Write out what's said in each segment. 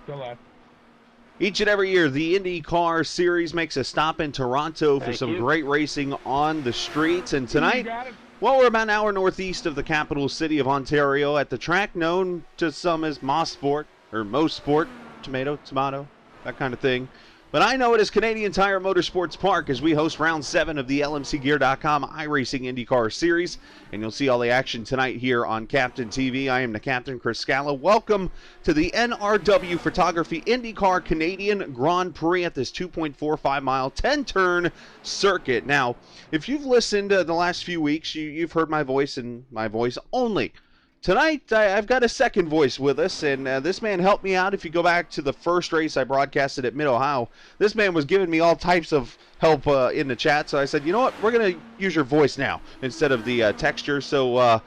Still live. Each and every year, the IndyCar Series makes a stop in Toronto for some great racing on the streets. And tonight, well, we're about an hour northeast of the capital city of Ontario at the track known to some as Mosport, or Mosport, tomato, that kind of thing. But I know it as Canadian Tire Motorsports Park as we host Round 7 of the LMCgear.com iRacing IndyCar Series. And you'll see all the action tonight here on Captain TV. I am the Captain, Chris Scala. Welcome to the NRW Photography IndyCar Canadian Grand Prix at this 2.45-mile, 10-turn circuit. Now, if you've listened the last few weeks, you've heard my voice and my voice only. Tonight, I've got a second voice with us, and this man helped me out. If you go back to the first race I broadcasted at Mid-Ohio, this man was giving me all types of help in the chat, so I said, you know what, we're going to use your voice now instead of the texture. So,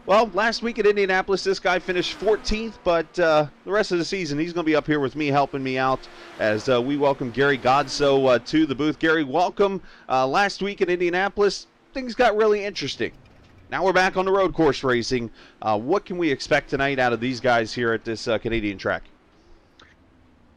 well, last week at Indianapolis, this guy finished 14th, but the rest of the season, he's going to be up here with me, helping me out as we welcome Gary Godso to the booth. Gary, welcome. Last week at Indianapolis, things got really interesting. Now we're back on the road course racing. What can we expect tonight out of these guys here at this Canadian track?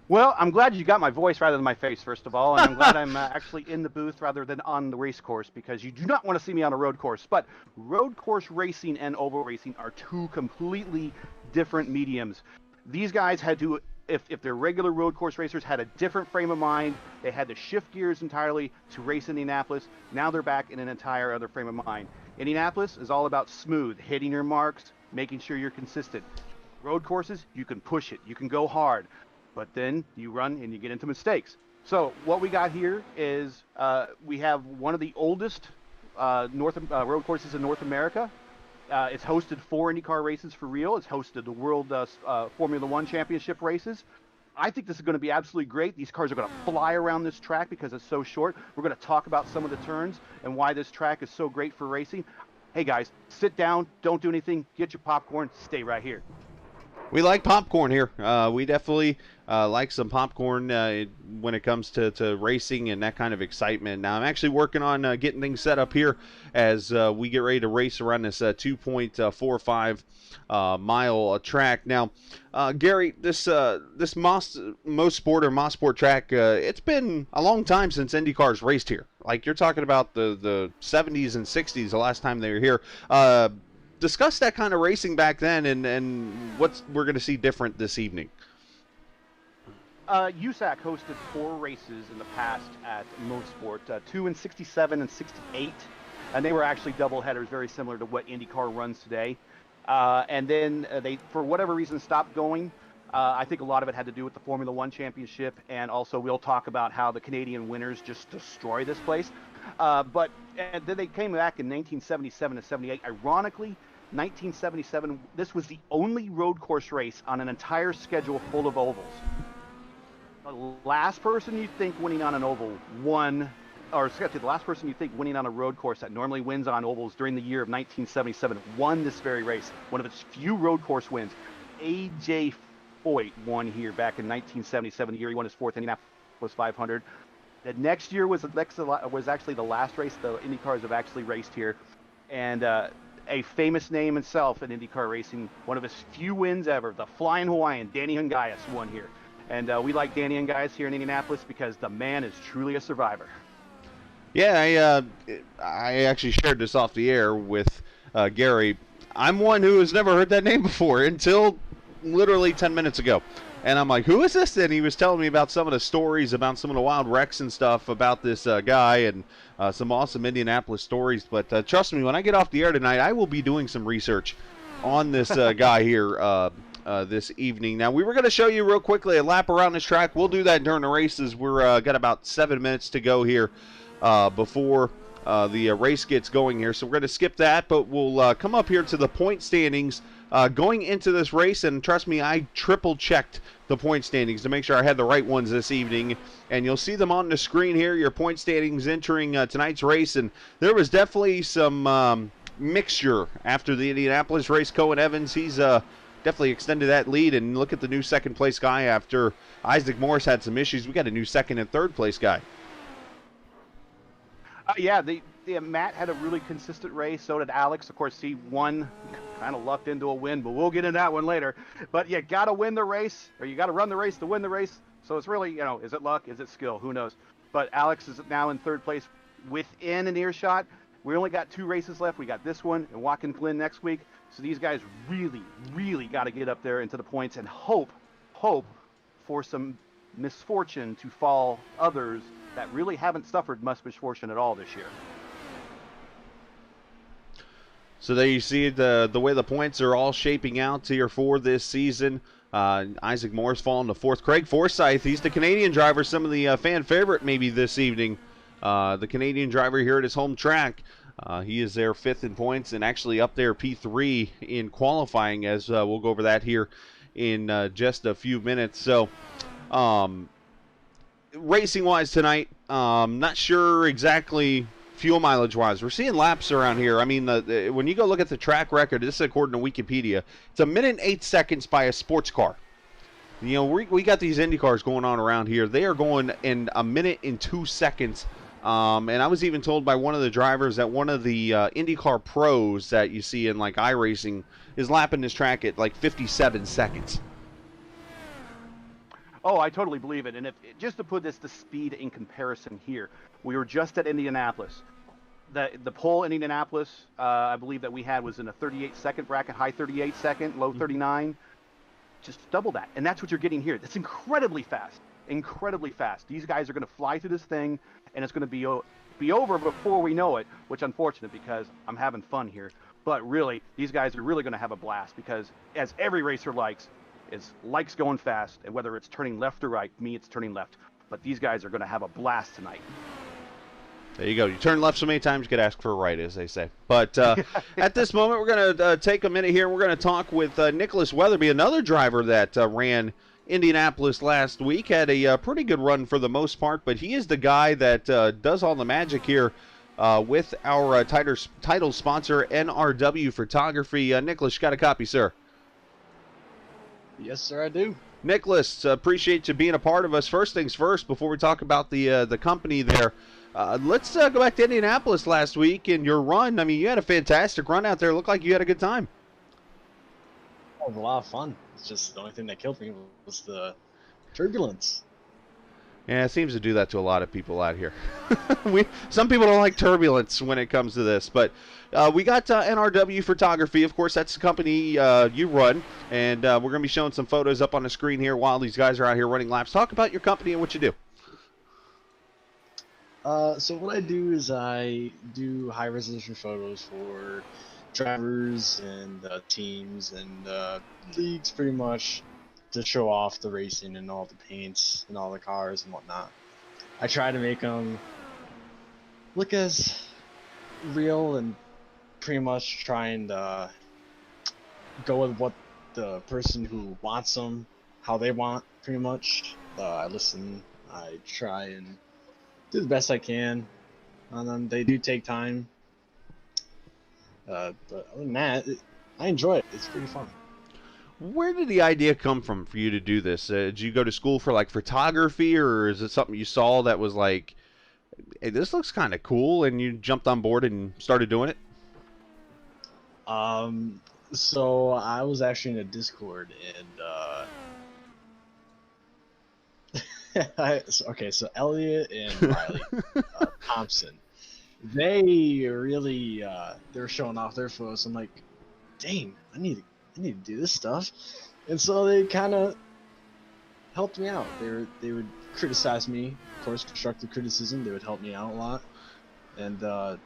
Well, I'm glad you got my voice rather than my face, first of all, and I'm glad I'm actually in the booth rather than on the race course, because you do not want to see me on a road course. But road course racing and oval racing are two completely different mediums. These guys had to, if they're regular road course racers, had a different frame of mind. They had to shift gears entirely to race Indianapolis. Now they're back in an entire other frame of mind. Indianapolis is all about smooth, hitting your marks, making sure you're consistent. Road courses, you can push it, you can go hard, but then you run and you get into mistakes. So what we got here is we have one of the oldest road courses in North America. It's hosted 4 IndyCar races for real. It's hosted the World Formula One Championship races. I think this is going to be absolutely great. These cars are going to fly around this track because it's so short. We're going to talk about some of the turns and why this track is so great for racing. Hey guys, sit down, don't do anything, get your popcorn, stay right here. We like popcorn here. We definitely like some popcorn when it comes to racing and that kind of excitement. Now, I'm actually working on getting things set up here as we get ready to race around this 2.45 mile track. Now, Gary, this Mosport track, it's been a long time since IndyCar's raced here. Like, you're talking about the 70s and 60s, the last time they were here. Discuss that kind of racing back then and what we're going to see different this evening. USAC hosted 4 races in the past at Mosport, 2 in 67 and 68, and they were actually double headers, very similar to what IndyCar runs today. And then they, for whatever reason, stopped going. I think a lot of it had to do with the Formula One Championship, and also we'll talk about how the Canadian winners just destroy this place. But then they came back in 1977 and 78. Ironically, 1977, this was the only road course race on an entire schedule full of ovals. The last person you think winning on an oval won, or the last person you think winning on a road course that normally wins on ovals during the year of 1977 won this very race. One of its few road course wins. A.J. Foyt won here back in 1977, the year he won his 4th Indianapolis 500. The next year was actually the last race the IndyCars have actually raced here, and a famous name himself in IndyCar racing, one of his few wins ever, the Flying Hawaiian, Danny Hungaius, won here. And we like Danny Hungaius here in Indianapolis because the man is truly a survivor. Yeah, I actually shared this off the air with Gary. I'm one who has never heard that name before until literally 10 minutes ago. And I'm like, who is this? And he was telling me about some of the stories, about some of the wild wrecks and stuff about this guy, and some awesome Indianapolis stories. But trust me, when I get off the air tonight, I will be doing some research on this guy here this evening. Now, we were going to show you real quickly a lap around this track. We'll do that during the races. We're got about 7 minutes to go here before the race gets going here. So we're going to skip that, but we'll come up here to the point standings going into this race. And trust me, I triple-checked the point standings to make sure I had the right ones this evening. And you'll see them on the screen here, your point standings entering tonight's race. And there was definitely some mixture after the Indianapolis race. Cohen Evans, he's definitely extended that lead. And look at the new second-place guy after Isaac Morris had some issues. We got a new second- and third-place guy. Yeah, Matt had a really consistent race. So did Alex. Of course, he won kind of lucked into a win, but we'll get into that one later. But you got to win the race, or you got to run the race to win the race. So it's really, is it luck? Is it skill? Who knows? But Alex is now in third place within an earshot. We only got 2 races left. We got this one and Watkins Glen next week. So these guys really, really got to get up there into the points and hope for some misfortune to fall others that really haven't suffered much misfortune at all this year. So there you see the way the points are all shaping out here for this season. Isaac Moore's falling to 4th. Craig Forsyth, he's the Canadian driver, some of the fan favorite maybe this evening. The Canadian driver here at his home track. He is there 5th in points and actually up there P3 in qualifying, as we'll go over that here in just a few minutes. So racing-wise tonight, not sure exactly fuel mileage-wise. We're seeing laps around here. I mean, when you go look at the track record, this is according to Wikipedia, it's 1 minute and 8 seconds by a sports car. We got these Indy cars going on around here. They are going in 1 minute and 2 seconds. And I was even told by one of the drivers that one of the IndyCar pros that you see in like iRacing is lapping this track at like 57 seconds. Oh, I totally believe it. And just to put this to speed in comparison here, we were just at Indianapolis. The pole in Indianapolis, I believe that we had was in a 38-second bracket, high 38-second, low 39. Just double that. And that's what you're getting here. That's incredibly fast. Incredibly fast. These guys are going to fly through this thing, and it's going to be over before we know it, which unfortunate because I'm having fun here. But really, these guys are really going to have a blast because, as every racer likes going fast, and whether it's turning left or right, me, it's turning left. But these guys are going to have a blast tonight. There you go. You turn left so many times, you could ask for a right, as they say. But at this moment, we're going to take a minute here. We're going to talk with Nicholas Weatherby, another driver that ran Indianapolis last week. Had a pretty good run for the most part, but he is the guy that does all the magic here with our title sponsor, NRW Photography. Nicholas, you got a copy, sir? Yes, sir, I do. Nicholas, appreciate you being a part of us. First things first, before we talk about the company there, let's go back to Indianapolis last week and your run. I mean, you had a fantastic run out there. It looked like you had a good time. It was a lot of fun. It's just the only thing that killed me was the turbulence. Yeah, it seems to do that to a lot of people out here. Some people don't like turbulence when it comes to this, but we got NRW Photography. Of course, that's the company you run, and we're going to be showing some photos up on the screen here while these guys are out here running laps. Talk about your company and what you do. So what I do is I do high-resolution photos for drivers and teams and leagues, pretty much, to show off the racing and all the paints and all the cars and whatnot. I try to make them look as real and pretty much try and go with what the person who wants them, how they want, pretty much. I listen, I try and do the best I can on them. They do take time. But other than that, I enjoy it. It's pretty fun. Where did the idea come from for you to do this? Did you go to school for like photography, or is it something you saw that was like, hey, this looks kind of cool, and you jumped on board and started doing it? So I was actually in a Discord, and so Elliot and Riley Thompson, they really they were showing off their photos. I'm like, dang, I need to do this stuff, and so they kind of helped me out. They would criticize me, of course, constructive criticism. They would help me out a lot, and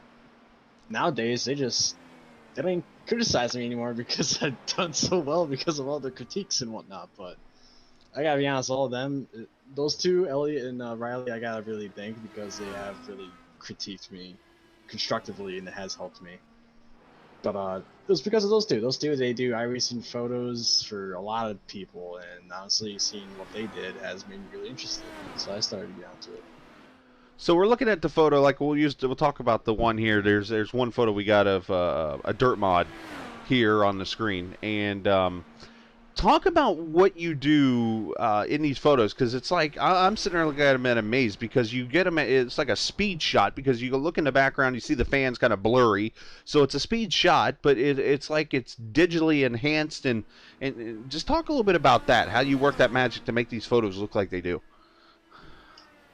nowadays they don't criticize me anymore because I've done so well because of all the critiques and whatnot. But I gotta be honest, all of them, those two, Elliot and Riley, I gotta really thank because they have really critiqued me constructively, and it has helped me. But it was because of those two. Those two, they do iRacing photos for a lot of people, and honestly, seeing what they did has made me really interested. So I started to get onto it. So we're looking at the photo, like we'll talk about the one here. There's one photo we got of a dirt mod here on the screen, and Talk about what you do in these photos, because it's like I'm sitting there looking at them and amazed, because you get them. It's like a speed shot, because you look in the background, you see the fans kind of blurry, so it's a speed shot, but it's like it's digitally enhanced. And just talk a little bit about that, how you work that magic to make these photos look like they do.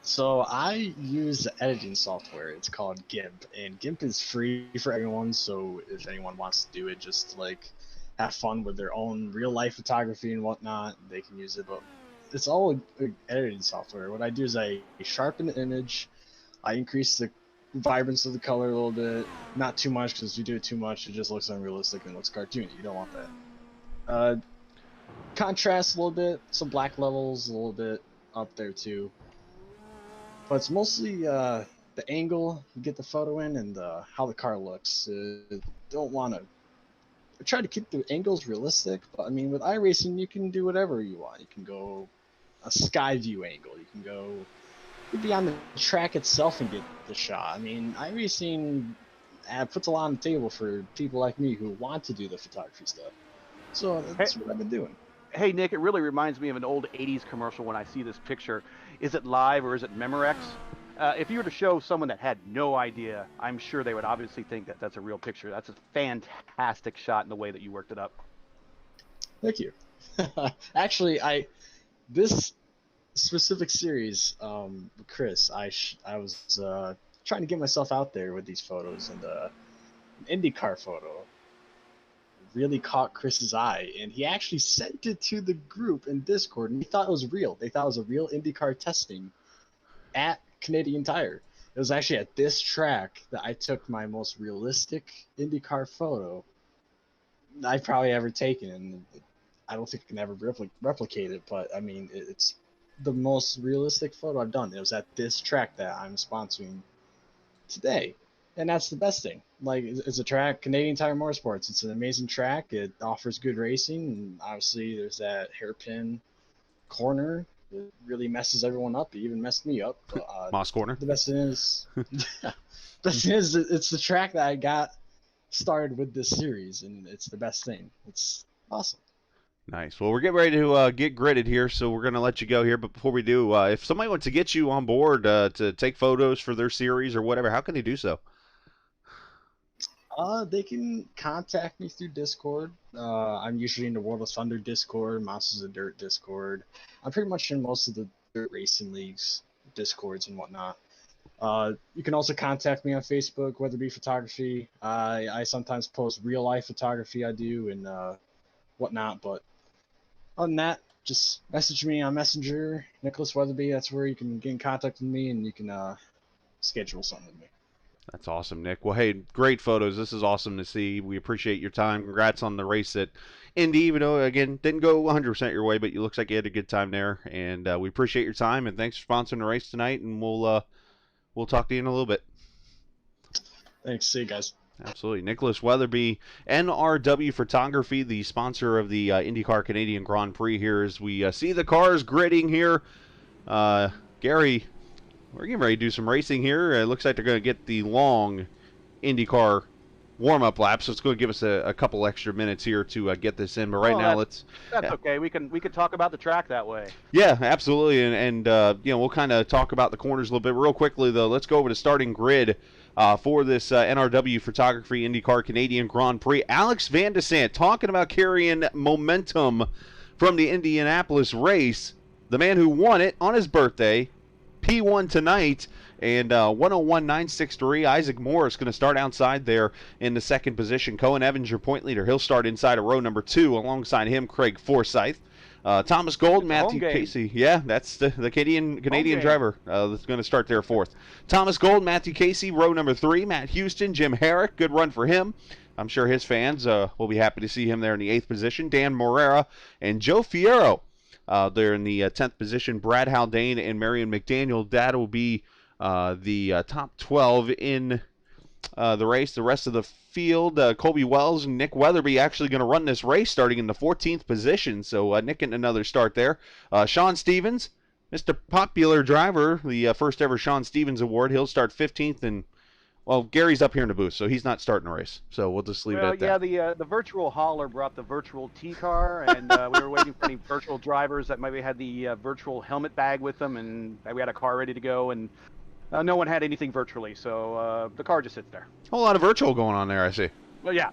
So I use editing software. It's called GIMP, and GIMP is free for everyone. So if anyone wants to do it, just like have fun with their own real life photography and whatnot, they can use it. But it's all editing software. What I do is I sharpen the image, I increase the vibrance of the color a little bit, not too much, because if you do it too much, it just looks unrealistic and looks cartoony. You don't want that. Contrast a little bit, some black levels a little bit up there too. But it's mostly the angle you get the photo in, and how the car looks. Don't want to try to keep the angles realistic, but I mean, with iRacing, you can do whatever you want. You can go a sky view angle. You can be on the track itself and get the shot. I mean, iRacing puts a lot on the table for people like me who want to do the photography stuff. So that's what I've been doing. Hey, Nick, it really reminds me of an old 80s commercial when I see this picture. Is it live or is it Memorex? If you were to show someone that had no idea, I'm sure they would obviously think that that's a real picture. That's a fantastic shot in the way that you worked it up. Thank you. Actually, this specific series, Chris, I was trying to get myself out there with these photos, and an IndyCar photo really caught Chris's eye, and he actually sent it to the group in Discord, and he thought it was real. They thought it was a real IndyCar testing at Canadian Tire. It was actually at this track that I took my most realistic IndyCar photo I've probably ever taken, and I don't think I can ever replicate it, but I mean, it's the most realistic photo I've done. It was at this track that I'm sponsoring today. And that's the best thing. Like, it's a track, Canadian Tire Motorsports. It's an amazing track. It offers good racing, and obviously there's that hairpin corner that really messes everyone up. It even messed me up. But, Moss corner. The best thing is, it's the track that I got started with this series, and it's the best thing. It's awesome. Nice. Well, we're getting ready to get gridded here, so we're going to let you go here. But before we do, if somebody wants to get you on board to take photos for their series or whatever, how can they do so? They can contact me through Discord. I'm usually in the World of Thunder Discord, Monsters of Dirt Discord. I'm pretty much in most of the dirt racing leagues, Discords and whatnot. You can also contact me on Facebook, Weatherby Photography. I sometimes post real life photography I do and whatnot, but other than that, just message me on Messenger, Nicholas Weatherby. That's where you can get in contact with me, and you can schedule something with me. That's awesome, Nick. Well, hey, great photos. This is awesome to see. We appreciate your time. Congrats on the race at Indy, even though, again, didn't go 100% your way, but you looks like you had a good time there. And we appreciate your time, and thanks for sponsoring the race tonight, and we'll talk to you in a little bit. Thanks. See you guys. Absolutely. Nicholas Weatherby, NRW Photography, the sponsor of the IndyCar Canadian Grand Prix here, as we see the cars gridding here. Gary, we're getting ready to do some racing here. It looks like they're going to get the long IndyCar warm-up lap, so it's going to give us a couple extra minutes here to get this in. But right now, that's okay. We can talk about the track that way. Yeah, absolutely, and we'll kind of talk about the corners a little bit. Real quickly, though, let's go over to starting grid for this NRW Photography IndyCar Canadian Grand Prix. Alex Van de Sant talking about carrying momentum from the Indianapolis race. The man who won it on his birthday, P1 tonight, and 101.963. Isaac Morris going to start outside there in the second position. Cohen Evans, your point leader. He'll start inside of row number 2. Alongside him, Craig Forsyth. Thomas Gold, Matthew Casey. Yeah, that's the Canadian driver that's going to start there fourth. Thomas Gold, Matthew Casey, row number 3. Matt Houston, Jim Herrick. Good run for him. I'm sure his fans will be happy to see him there in the 8th position. Dan Morera and Joe Fierro. They're in the 10th position. Brad Haldane and Marion McDaniel. That will be the top 12 in the race. The rest of the field, Colby Wells and Nick Weatherby actually going to run this race starting in the 14th position. So Nick getting another start there. Sean Stevens, Mr. Popular Driver, the first ever Sean Stevens Award. He'll start 15th, and Well, Gary's up here in the booth, so he's not starting a race. So we'll just leave it at that. Yeah, the virtual hauler brought the virtual T-car, and we were waiting for any virtual drivers that maybe had the virtual helmet bag with them, and we had a car ready to go, and no one had anything virtually, so the car just sits there. A whole lot of virtual going on there, I see. Well, yeah.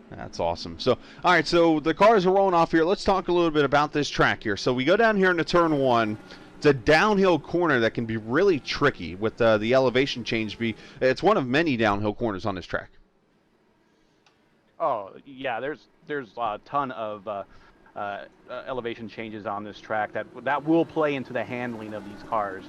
That's awesome. So, all right, so the cars are rolling off here. Let's talk a little bit about this track here. So we go down here into turn 1. It's a downhill corner that can be really tricky with the elevation change. It's one of many downhill corners on this track. Oh, yeah, there's a ton of elevation changes on this track that will play into the handling of these cars.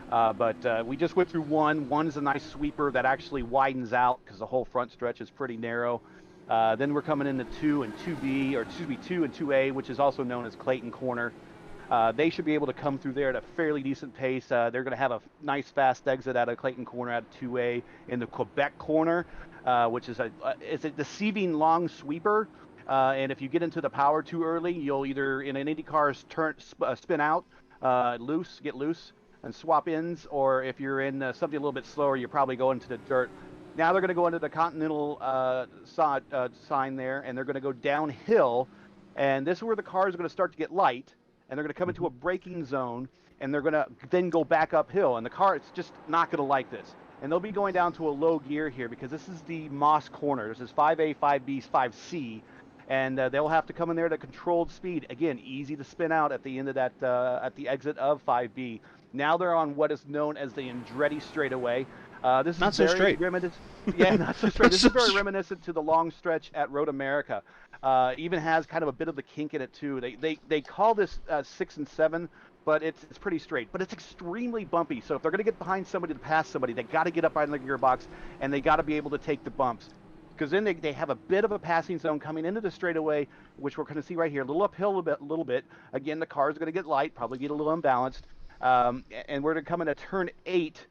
But we just went through one. One is a nice sweeper that actually widens out because the whole front stretch is pretty narrow. Then we're coming into 2 and 2B, or excuse me, 2 and 2A, which is also known as Clayton Corner. They should be able to come through there at a fairly decent pace. They're going to have a nice fast exit out of Clayton Corner out of 2A in the Quebec Corner, which is it's a deceiving long sweeper. And if you get into the power too early, you'll either in an IndyCar spin out, get loose, and swap ends, or if you're in something a little bit slower, you're probably going to the dirt. Now they're going to go into the Continental sign there, and they're going to go downhill, and this is where the cars are going to start to get light, and they're going to come into a braking zone, and they're going to then go back uphill, and the car is just not going to like this. And they'll be going down to a low gear here because this is the Moss Corner. This is 5A, 5B, 5C, and they'll have to come in there at a controlled speed. Again, easy to spin out at the end of that, at the exit of 5B. Now they're on what is known as the Andretti straightaway. This is not so straight. Yeah, not so straight. This is very reminiscent to the long stretch at Road America. Even has kind of a bit of the kink in it too. They call this 6 and 7, but it's pretty straight. But it's extremely bumpy. So if they're going to get behind somebody to pass somebody, they got to get up on the gearbox, and they got to be able to take the bumps. Because then they have a bit of a passing zone coming into the straightaway, which we're going to see right here, a little uphill a little bit. Again, the car's going to get light, probably get a little unbalanced. And we're going to come into turn 8,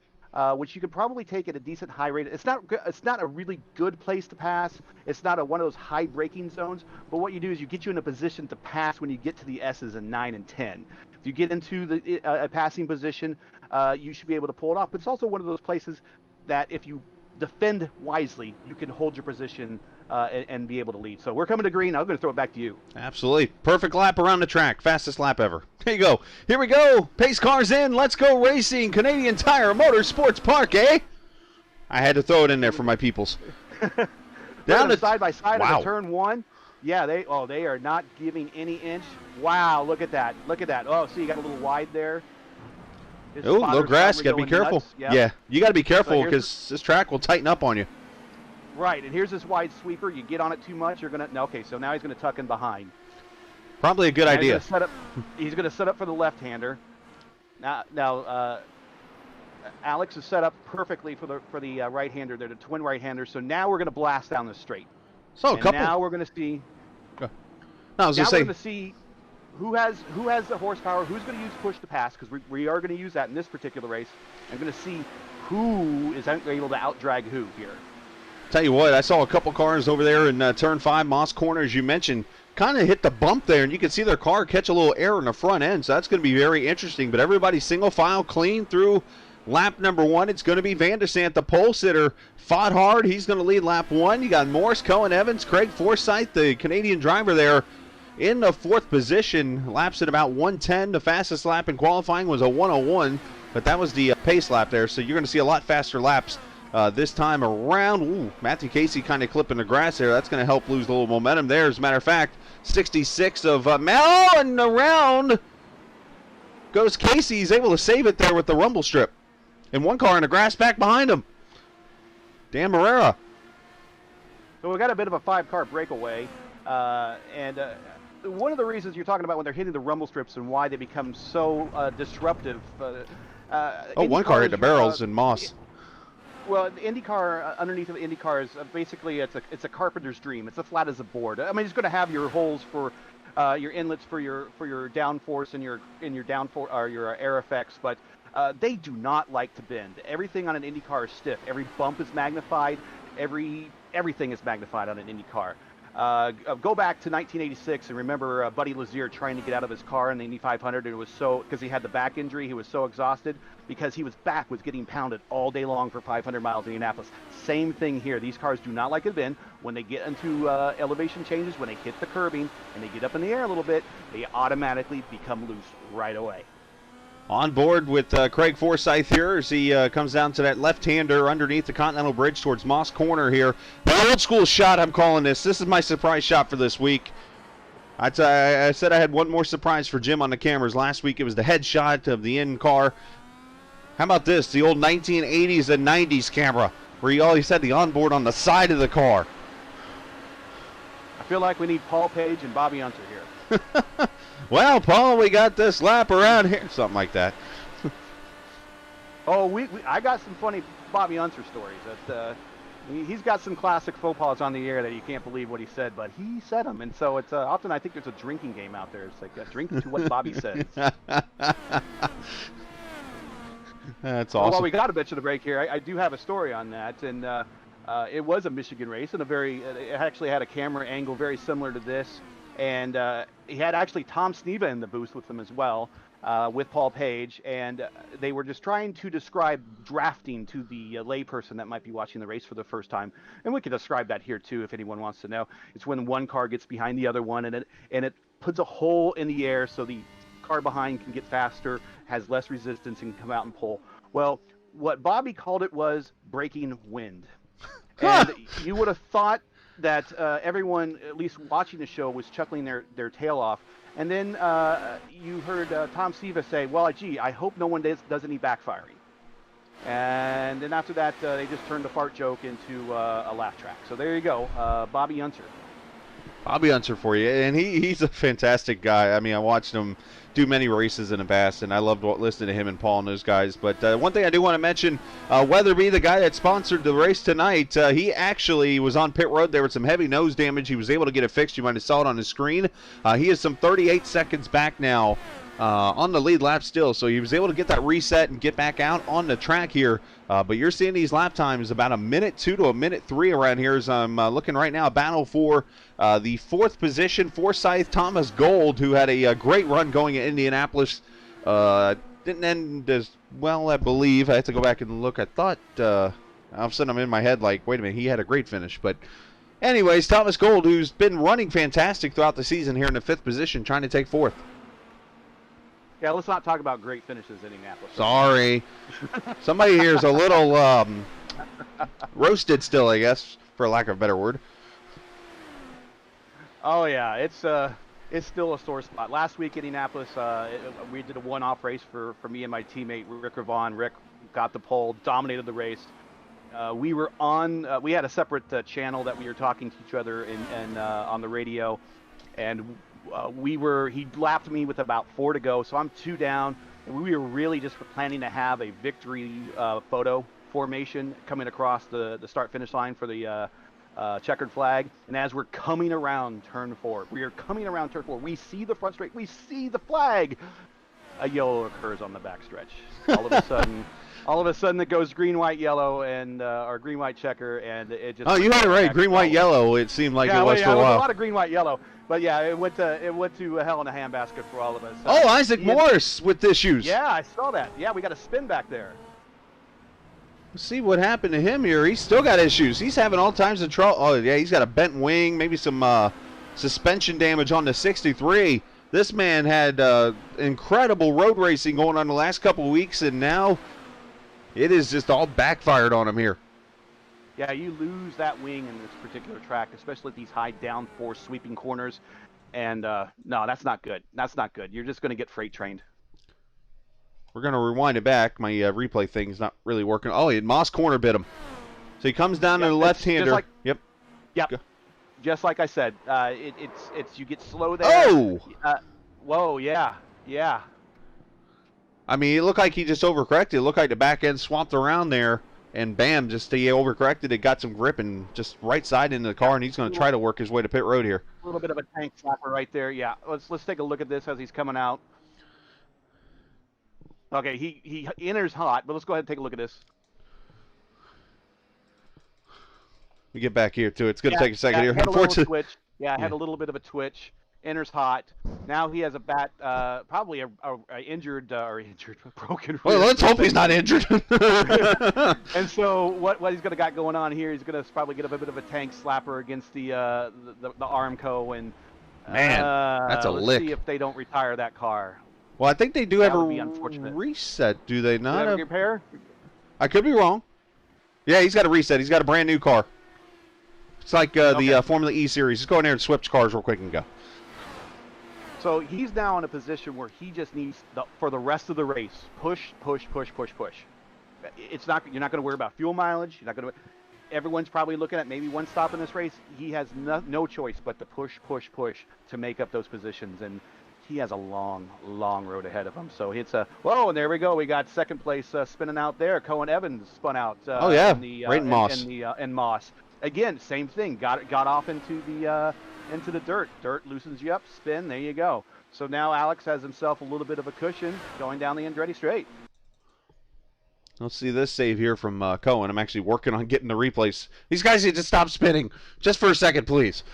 which you could probably take at a decent high rate. It's not a really good place to pass. It's not one of those high braking zones. But what you do is you get you in a position to pass when you get to the S's in 9 and 10. If you get into the a passing position, you should be able to pull it off. But it's also one of those places that if you defend wisely, you can hold your position and be able to lead. So we're coming to green. I'm going to throw it back to you. Absolutely. Perfect lap around the track. Fastest lap ever. Here you go. Here we go. Pace cars in. Let's go racing. Canadian Tire Motorsports Park, eh? I had to throw it in there for my peoples. Down to side by side on turn 1. Yeah, they are not giving any inch. Wow, look at that. Look at that. Oh, see, you got a little wide there. Oh, little grass. You got to be careful. Yep. Yeah, you got to be careful because this track will tighten up on you. Right, and here's this wide sweeper. You get on it too much, you're going to... Okay, so now he's going to tuck in behind. Probably a good idea. He's going to set up for the left-hander. Now Alex is set up perfectly for the right-hander. They're the twin right-handers. So now we're going to blast down the straight. So now we're going to see... No, I was going to say... We're going to see who has the horsepower, who's going to use push to pass, because we are going to use that in this particular race. I'm going to see who is able to out-drag who here. Tell you what, I saw a couple cars over there in turn 5, Moss Corner, as you mentioned, kind of hit the bump there, and you can see their car catch a little air in the front end, so that's going to be very interesting. But everybody's single file clean through lap number 1. It's going to be Van der Sant, the pole sitter, fought hard. He's going to lead lap 1. You got Morris, Cohen, Evans, Craig Forsyth, the Canadian driver there, in the 4th position. Laps at about 1:10. The fastest lap in qualifying was a 1:01, but that was the pace lap there, so you're going to see a lot faster laps this time around. Ooh, Matthew Casey kind of clipping the grass there. That's going to help lose a little momentum there. As a matter of fact, 66 of Mel, and around goes Casey. He's able to save it there with the rumble strip. And one car in the grass back behind him. Dan Morera. So we got a bit of a 5-car breakaway. And one of the reasons you're talking about when they're hitting the rumble strips and why they become so disruptive. One car hit the barrels in Moss. Well, the IndyCar, underneath of the IndyCar is basically it's a carpenter's dream. It's as flat as a board. I mean, it's going to have your holes for your inlets for your downforce and your downforce or your air effects, but they do not like to bend. Everything on an IndyCar is stiff. Every bump is magnified. Everything is magnified on an IndyCar. Go back to 1986 and remember Buddy Lazier trying to get out of his car in the Indy 500, and it was so because he had the back injury, he was so exhausted because his back was getting pounded all day long for 500 miles in Indianapolis. Same thing here. These cars do not like a bend. When they get into elevation changes, when they hit the curbing and they get up in the air a little bit, they automatically become loose right away. On board with Craig Forsyth here as he comes down to that left-hander underneath the Continental Bridge towards Moss Corner here. The old school shot, I'm calling this. This is my surprise shot for this week. I said I had one more surprise for Jim on the cameras. Last week it was the headshot of the in-car. How about this, the old 1980s and 90s camera, where you always had the onboard on the side of the car. I feel like we need Paul Page and Bobby Unser here. Well, Paul, we got this lap around here. Something like that. Oh, I got some funny Bobby Unser stories. He's got some classic faux pas on the air that you can't believe what he said, but he said them. And so it's often I think there's a drinking game out there. It's like drink to what Bobby says. That's awesome. Well, we got a bit of the break here. I do have a story on that, and it was a Michigan race, and it actually had a camera angle very similar to this, and he had actually Tom Sneva in the booth with him as well, with Paul Page, and they were just trying to describe drafting to the layperson that might be watching the race for the first time, and we can describe that here too if anyone wants to know. It's when one car gets behind the other one, and it puts a hole in the air so the car behind can get faster, has less resistance, and can come out and pull. Well, what Bobby called it was breaking wind. And you would have thought that everyone, at least watching the show, was chuckling their tail off. And then you heard Tom Sneva say, well, gee, I hope no one does any backfiring. And then after that, they just turned the fart joke into a laugh track. So there you go, Bobby Unser. Bobby Unser for you, and he's a fantastic guy. I mean, I watched him do many races in the past, and I loved listening to him and Paul and those guys. But one thing I do want to mention, Weatherby, the guy that sponsored the race tonight, he actually was on pit road. There was some heavy nose damage. He was able to get it fixed. You might have saw it on the screen. He is some 38 seconds back now on the lead lap still, so he was able to get that reset and get back out on the track here. But you're seeing these lap times about a minute 2 to a minute 3 around here as I'm looking right now. A battle for the 4th position. Forsyth Thomas Gold, who had a great run going at Indianapolis. Didn't end as well, I believe. I have to go back and look. I thought, all of a sudden I'm in my head like, wait a minute, he had a great finish. But anyways, Thomas Gold, who's been running fantastic throughout the season here in the 5th position, trying to take 4th. Yeah, let's not talk about great finishes in Indianapolis. Sorry. Somebody here is a little roasted still, I guess, for lack of a better word. Oh, yeah, it's still a sore spot. Last week, Indianapolis, we did a one-off race for me and my teammate, Rick Ravon. Rick got the pole, dominated the race. We had a separate channel that we were talking to each other and on the radio, and he lapped me with about 4 to go, so I'm 2 down, and we were really just planning to have a victory photo formation coming across the start-finish line for the checkered flag. And as we're coming around turn 4, we see the front straight, we see the flag. A yellow occurs on the backstretch. All of a sudden it goes green, white, yellow, and or green, white checker, and it just. Oh, you had it right. Green, white, yellow. It seemed like it was for a while. It was a lot of green, white, yellow, but yeah, it went to hell in a handbasket for all of us. Oh, Isaac Morris with issues. Yeah, I saw that. Yeah, we got a spin back there. Let's see what happened to him here. He's still got issues. He's having all kinds of trouble. Oh yeah, he's got a bent wing, maybe some suspension damage on the 63. This man had incredible road racing going on the last couple of weeks, and now it is just all backfired on him here. Yeah, you lose that wing in this particular track, especially at these high downforce sweeping corners. And no, that's not good. That's not good. You're just going to get freight trained. We're going to rewind it back. My replay thing is not really working. Oh, Moss Corner bit him. So he comes down to the left-hander. Yep. Go. Just like I said, it's you get slow there. Oh! Whoa, yeah. I mean, it looked like he just overcorrected. It looked like the back end swamped around there, and bam, just he overcorrected it, got some grip, and just right side into the car, and he's going to try to work his way to pit road here. A little bit of a tank slapper right there. Yeah, let's take a look at this as he's coming out. Okay, he enters hot, but let's go ahead and take a look at this. We get back here too. It's going to take a second here. Unfortunately, Yeah, had a little bit of a twitch. Enters hot. Now he has a probably a injured, broken. Well, let's hope he's not injured. And so what he's gonna got going on here? He's gonna probably get a bit of a tank slapper against the Armco, and man, that's a let's lick. see if they don't retire that car. Well, I think they do have a unfortunate reset, do they not? Do they have a repair? I could be wrong. Yeah, he's got a reset. He's got a brand new car. It's like the Formula E series. Just go in there and switch cars real quick and go. So he's now in a position where he just needs, for the rest of the race, push. It's not, you're not going to worry about fuel mileage. You're not going to. Everyone's probably looking at maybe one stop in this race. He has no choice but to push to make up those positions, and he has a long road ahead of him. So it's whoa, and there we go. We got second place spinning out there. Cohen Evans spun out. Right in Moss. In Moss. Again, same thing. Got off into the dirt. Dirt loosens you up. Spin. There you go. So now Alex has himself a little bit of a cushion going down the Andretti straight. Let's see this save here from Cohen. I'm actually working on getting the replays. These guys need to stop spinning just for a second, please.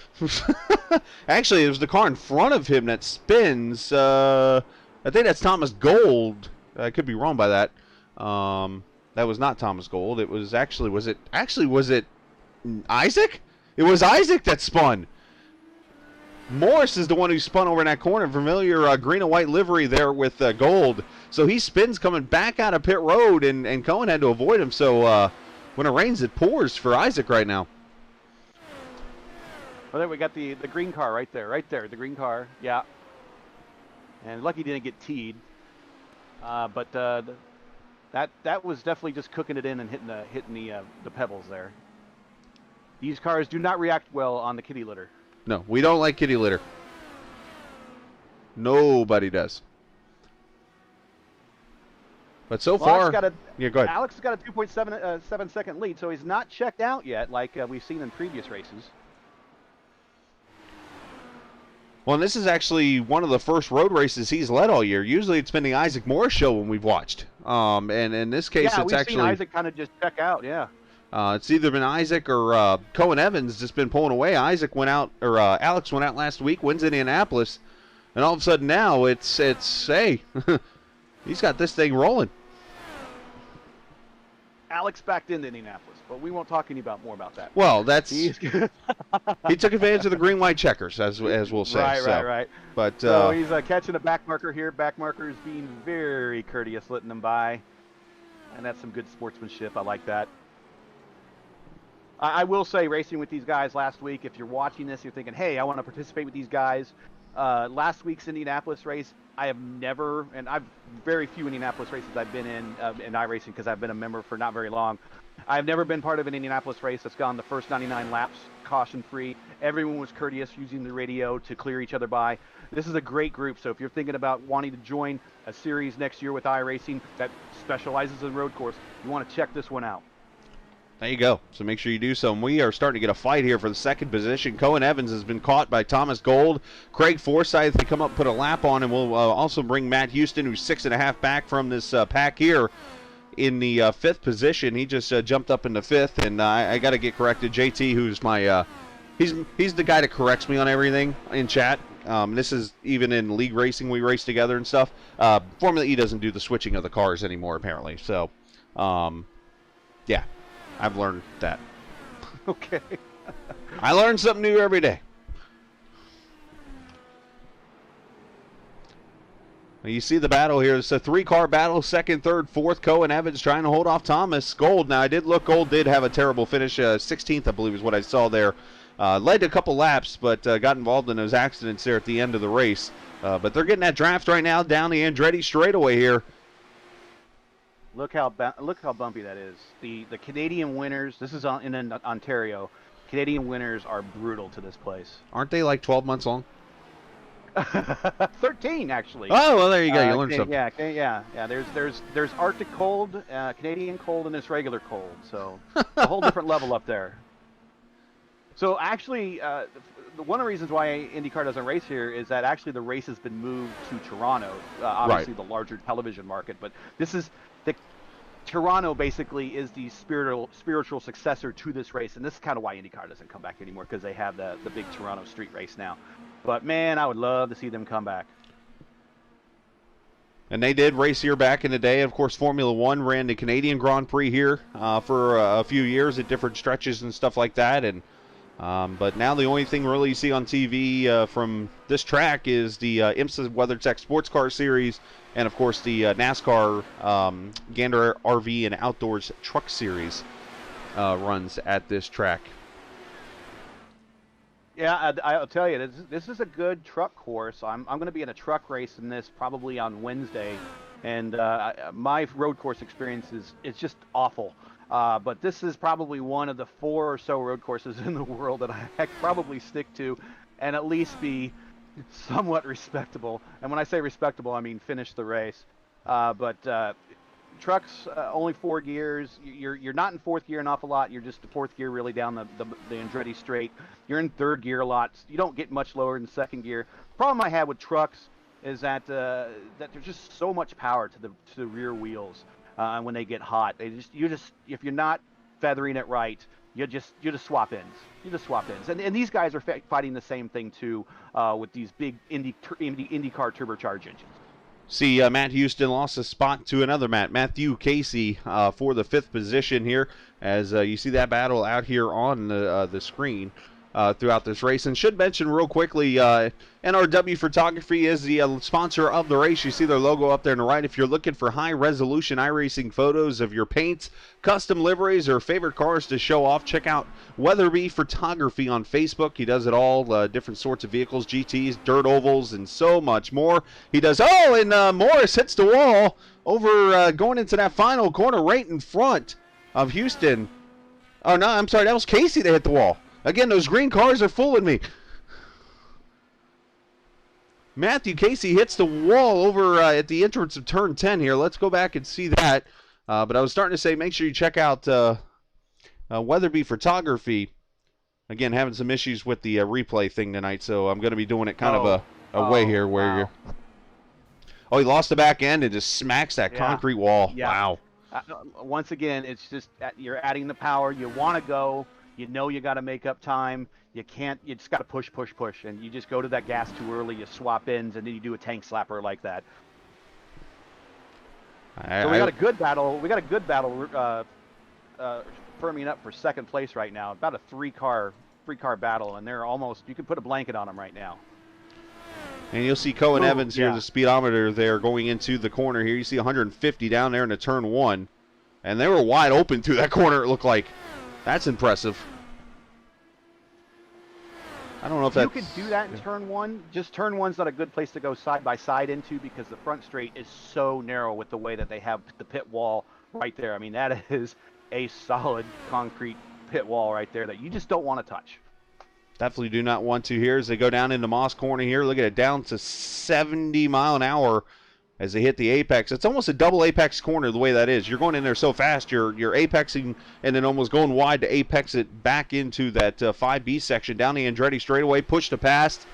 Actually, it was the car in front of him that spins. I think that's Thomas Gold. I could be wrong by that. That was not Thomas Gold. It was actually, was it Isaac? It was Isaac that spun. Morris is the one who spun over in that corner. Familiar green and white livery there with Gold. So he spins coming back out of pit road, and Cohen had to avoid him. So when it rains, it pours for Isaac right now. Well, there we got the green car right there, the green car. Yeah. And lucky didn't get teed. But that was definitely just cooking it in and hitting the pebbles there. These cars do not react well on the kitty litter. No, we don't like kitty litter. Nobody does. But so far, yeah, go ahead. Alex has got a 2.7 second lead, so he's not checked out yet, like we've seen in previous races. Well, and this is actually one of the first road races he's led all year. Usually, it's been the Isaac Morris show when we've watched. And in this case, it's actually seen Isaac kind of just check out. Yeah. It's either been Isaac or Cohen Evans just been pulling away. Isaac went out, or Alex went out last week, wins Indianapolis, and all of a sudden now it's hey, he's got this thing rolling. Alex backed into Indianapolis, but we won't talk more about that. Well, that's he took advantage of the green-white checkers, as we'll say. Right. But so he's catching a back marker here. Back marker is being very courteous, letting them by, and that's some good sportsmanship. I like that. I will say, racing with these guys last week, if you're watching this, you're thinking, hey, I want to participate with these guys. Last week's Indianapolis race, I have never, and I've very few Indianapolis races I've been in iRacing because I've been a member for not very long. I've never been part of an Indianapolis race that's gone the first 99 laps caution-free. Everyone was courteous, using the radio to clear each other by. This is a great group, so if you're thinking about wanting to join a series next year with iRacing that specializes in road course, you want to check this one out. There you go. So make sure you do so. And we are starting to get a fight here for the second position. Cohen Evans has been caught by Thomas Gold. Craig Forsyth, they come up, put a lap on, and we'll also bring Matt Houston, who's 6.5 back from this pack here in the fifth position. He just jumped up into fifth, and I got to get corrected. JT, who's my he's the guy that corrects me on everything in chat. This is even in league racing. We race together and stuff. Formula E doesn't do the switching of the cars anymore, apparently. So, yeah. I've learned that. Okay. I learn something new every day. You see the battle here. It's a three-car battle, second, third, fourth. Cohen Evans trying to hold off Thomas Gold. Now, Gold did have a terrible finish. 16th, I believe, is what I saw there. Led to a couple laps, but got involved in those accidents there at the end of the race. But they're getting that draft right now down the Andretti straightaway here. Look how bumpy that is. The Canadian winners, this is in Ontario, Canadian winners are brutal to this place. Aren't they like 12 months long? 13, actually. Oh, well, there you go. You learned something. Yeah. There's Arctic cold, Canadian cold, and there's regular cold. So a whole different level up there. So actually, one of the reasons why IndyCar doesn't race here is that actually the race has been moved to Toronto, obviously the larger television market. But this is Toronto basically is the spiritual successor to this race, and this is kind of why IndyCar doesn't come back anymore, because they have the big Toronto street race now. But man, I would love to see them come back. And they did race here back in the day. Of course, Formula One ran the Canadian Grand Prix here for a few years at different stretches and stuff like that. And but now the only thing really you see on TV from this track is the IMSA WeatherTech Sports Car Series, and of course the NASCAR Gander RV and Outdoors Truck Series runs at this track. Yeah, I'll tell you, this is a good truck course. I'm going to be in a truck race in this probably on Wednesday, and my road course experience is just awful. But this is probably one of the 4 or so road courses in the world that I probably stick to, and at least be somewhat respectable. And when I say respectable, I mean finish the race. But trucks, only 4 gears. You're not in 4th gear an awful lot. You're just 4th gear really down the Andretti straight. You're in 3rd gear a lot. You don't get much lower in 2nd gear. Problem I have with trucks is that there's just so much power to the rear wheels when they get hot. If you're not feathering it right, you just swap ends. You just swap ends. And these guys are fighting the same thing too with these big IndyCar turbocharged engines. See, Matt Houston lost a spot to another Matthew Casey, for the 5th position here, as you see that battle out here on the screen throughout this race. And should mention real quickly, NRW Photography is the sponsor of the race. You see their logo up there on the right. If you're looking for high-resolution iRacing photos of your paints, custom liveries, or favorite cars to show off, check out Weatherby Photography on Facebook. He does it all, different sorts of vehicles, GTs, dirt ovals, and so much more. He does, and Morris hits the wall over going into that final corner right in front of Houston. Oh, no, I'm sorry, that was Casey that hit the wall. Again, those green cars are fooling me. Matthew Casey hits the wall over at the entrance of turn 10 here. Let's go back and see that. But I was starting to say, make sure you check out Weatherby Photography. Again, having some issues with the replay thing tonight, so I'm going to be doing it kind of a way here where you're... Oh, he lost the back end and just smacks that concrete wall. Yeah. Wow. Once again, it's just you're adding the power. You want to go. You know you got to make up time. You can't. You just got to push, and you just go to that gas too early. You swap ends, and then you do a tank slapper like that. So we got a good battle. We got a good battle firming up for 2nd place right now. About a three car battle, and they're almost. You can put a blanket on them right now. And you'll see Cohen Evans here, the speedometer there going into the corner here. You see 150 down there in the turn 1, and they were wide open through that corner. It looked like. That's impressive. I don't know if you could do that in turn 1. Just turn 1's not a good place to go side by side into, because the front straight is so narrow with the way that they have the pit wall right there. I mean, that is a solid concrete pit wall right there that you just don't want to touch. Definitely do not want to here as they go down into Moss Corner here. Look at it, down to 70 mile an hour as they hit the apex. It's almost a double apex corner the way that is. You're going in there so fast, you're apexing and then almost going wide to apex it back into that 5B section. Down the Andretti straightaway, push to pass.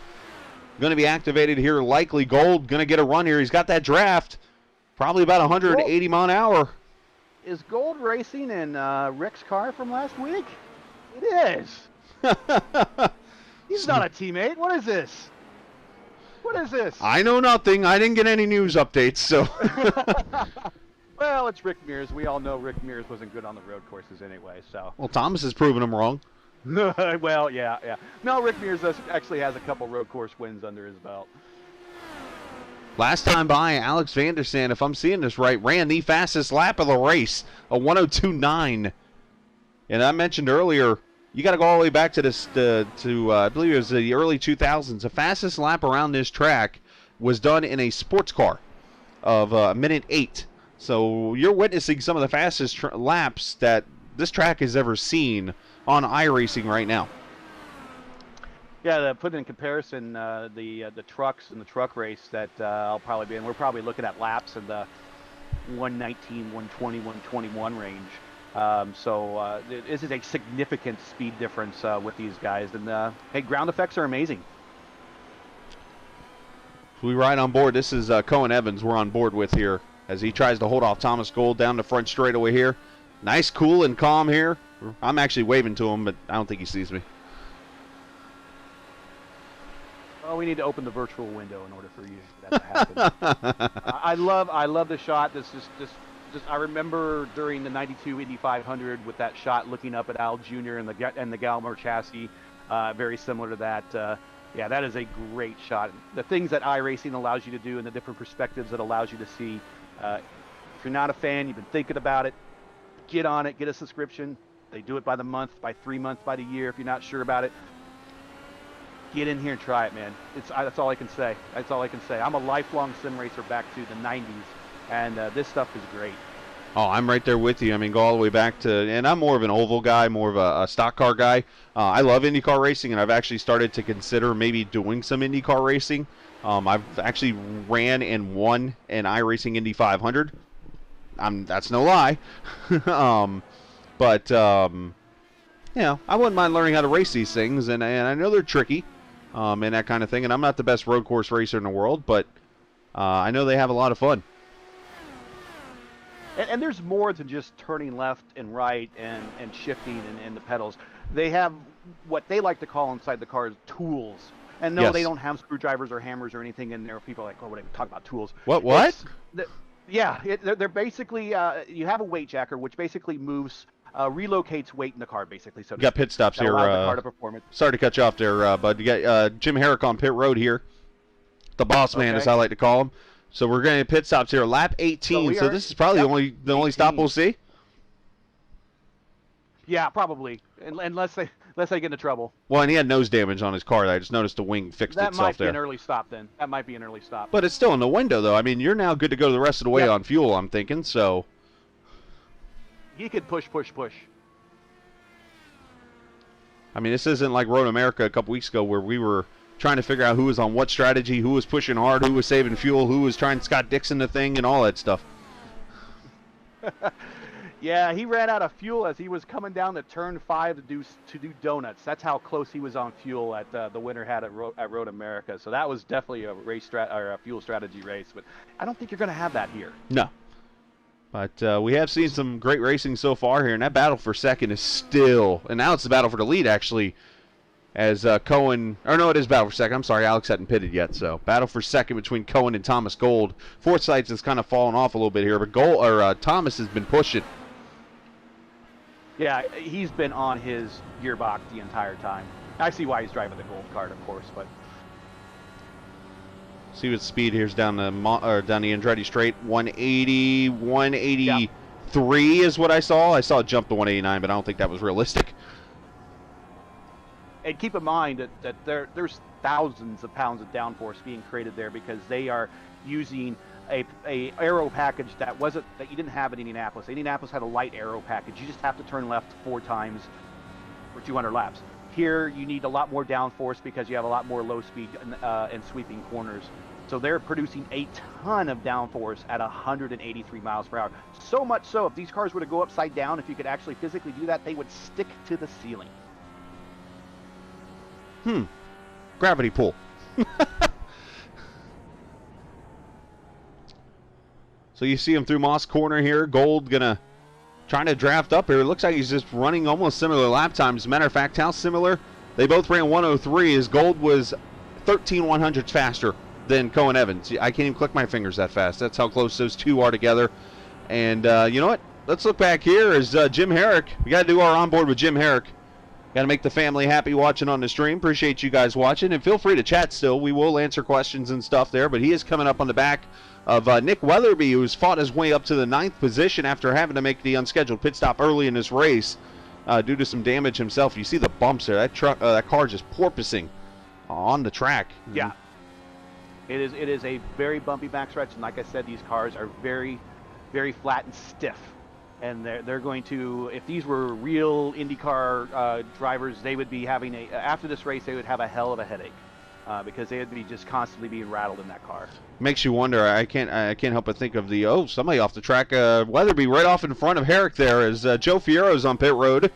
Going to be activated here, likely Gold. Going to get a run here. He's got that draft. Probably about 180 mile an hour. Is Gold racing in Rick's car from last week? It is. He's not a teammate. What is this? What is this? I know nothing. I didn't get any news updates, so. Well, it's Rick Mears. We all know Rick Mears wasn't good on the road courses anyway, so. Well, Thomas has proven him wrong. Well, yeah. No, Rick Mears actually has a couple road course wins under his belt. Last time by, Alex Vandersand, if I'm seeing this right, ran the fastest lap of the race, a 102.9. And I mentioned earlier, you got to go all the way back to this, I believe it was the early 2000s. The fastest lap around this track was done in a sports car of a minute 8. So you're witnessing some of the fastest laps that this track has ever seen on iRacing right now. Yeah, to put in comparison, the trucks and the truck race that I'll probably be in, we're probably looking at laps in the 119, 120, 121 range. So this is a significant speed difference with these guys. And, hey, ground effects are amazing. We ride on board. This is Cohen Evans we're on board with here as he tries to hold off Thomas Gold down the front straightaway here. Nice, cool, and calm here. I'm actually waving to him, but I don't think he sees me. Well, we need to open the virtual window in order for you that to happen. I love the shot. I remember during the '92 Indy 500 with that shot looking up at Al Jr. and the Galmer chassis, very similar to that. Yeah, that is a great shot. The things that iRacing allows you to do and the different perspectives it allows you to see. If you're not a fan, you've been thinking about it, get on it, get a subscription. They do it by the month, by 3 months, by the year. If you're not sure about it, get in here and try it, man. That's all I can say. That's all I can say. I'm a lifelong sim racer back to the 90s, and this stuff is great. Oh, I'm right there with you. I mean, go all the way back to, and I'm more of an oval guy, more of a stock car guy. I love IndyCar racing, and I've actually started to consider maybe doing some IndyCar racing. I've actually ran and won an iRacing Indy 500. That's no lie. But you know, I wouldn't mind learning how to race these things, and I know they're tricky, and that kind of thing. And I'm not the best road course racer in the world, but I know they have a lot of fun. And there's more than just turning left and right and shifting and the pedals. They have what they like to call inside the cars tools. And no, yes. They don't have screwdrivers or hammers or anything in there. People are like, oh, what are you talking about tools? What? They're basically, you have a weight jacker, which basically moves, relocates weight in the car, basically. So you got pit stops here. The car to perform it. Sorry to cut you off there, bud. You got Jim Herrick on pit road here. The boss man, as I like to call him. So we're going to pit stops here, lap 18. So this is probably the only stop we'll see. Yeah, probably, unless they get into trouble. Well, and he had nose damage on his car. I just noticed the wing fixed itself there. That might be an early stop then. That might be an early stop. But it's still in the window, though. I mean, you're now good to go the rest of the way on fuel, I'm thinking. So he could push. I mean, this isn't like Road America a couple weeks ago where we were trying to figure out who was on what strategy, who was pushing hard, who was saving fuel, who was trying Scott Dixon the thing, and all that stuff. Yeah, he ran out of fuel as he was coming down to turn 5 to do donuts. That's how close he was on fuel at the winner had at Road America. So that was definitely a a fuel strategy race. But I don't think you're going to have that here. No. But we have seen some great racing so far here, and that battle for second is still, and now it's the battle for the lead actually. As Cohen, or no, it is battle for second. I'm sorry, Alex hadn't pitted yet. So battle for second between Cohen and Thomas Gold. Forsythe's has kind of fallen off a little bit here, but Thomas has been pushing. Yeah, he's been on his gearbox the entire time. I see why he's driving the gold card, of course, but see what speed here's down the Andretti straight. 180, 183 is what I saw. I saw it jump to 189, but I don't think that was realistic. And keep in mind that there's thousands of pounds of downforce being created there because they are using a aero package that you didn't have in Indianapolis. Indianapolis had a light aero package. You just have to turn left 4 times for 200 laps. Here you need a lot more downforce because you have a lot more low speed and sweeping corners. So they're producing a ton of downforce at 183 miles per hour. So much so, if these cars were to go upside down, if you could actually physically do that, they would stick to the ceiling. Gravity pull. So you see him through Moss Corner here. Gold trying to draft up here. It looks like he's just running almost similar lap times. As a matter of fact, how similar? They both ran 103 as Gold was 13/100ths faster than Cohen Evans. I can't even click my fingers that fast. That's how close those two are together. And you know what? Let's look back here as Jim Herrick. We got to do our onboard with Jim Herrick. Got to make the family happy watching on the stream. Appreciate you guys watching. And feel free to chat still. We will answer questions and stuff there. But he is coming up on the back of Nick Weatherby, who's fought his way up to the 9th position after having to make the unscheduled pit stop early in this race due to some damage himself. You see the bumps there. That car just porpoising on the track. Yeah. It is a very bumpy backstretch. And like I said, these cars are very, very flat and stiff. And they're going to, if these were real IndyCar drivers, they would be having after this race, they would have a hell of a headache because they would be just constantly being rattled in that car. Makes you wonder. I can't help but think of somebody off the track. Weatherby right off in front of Herrick there as Joe Fierro's on pit road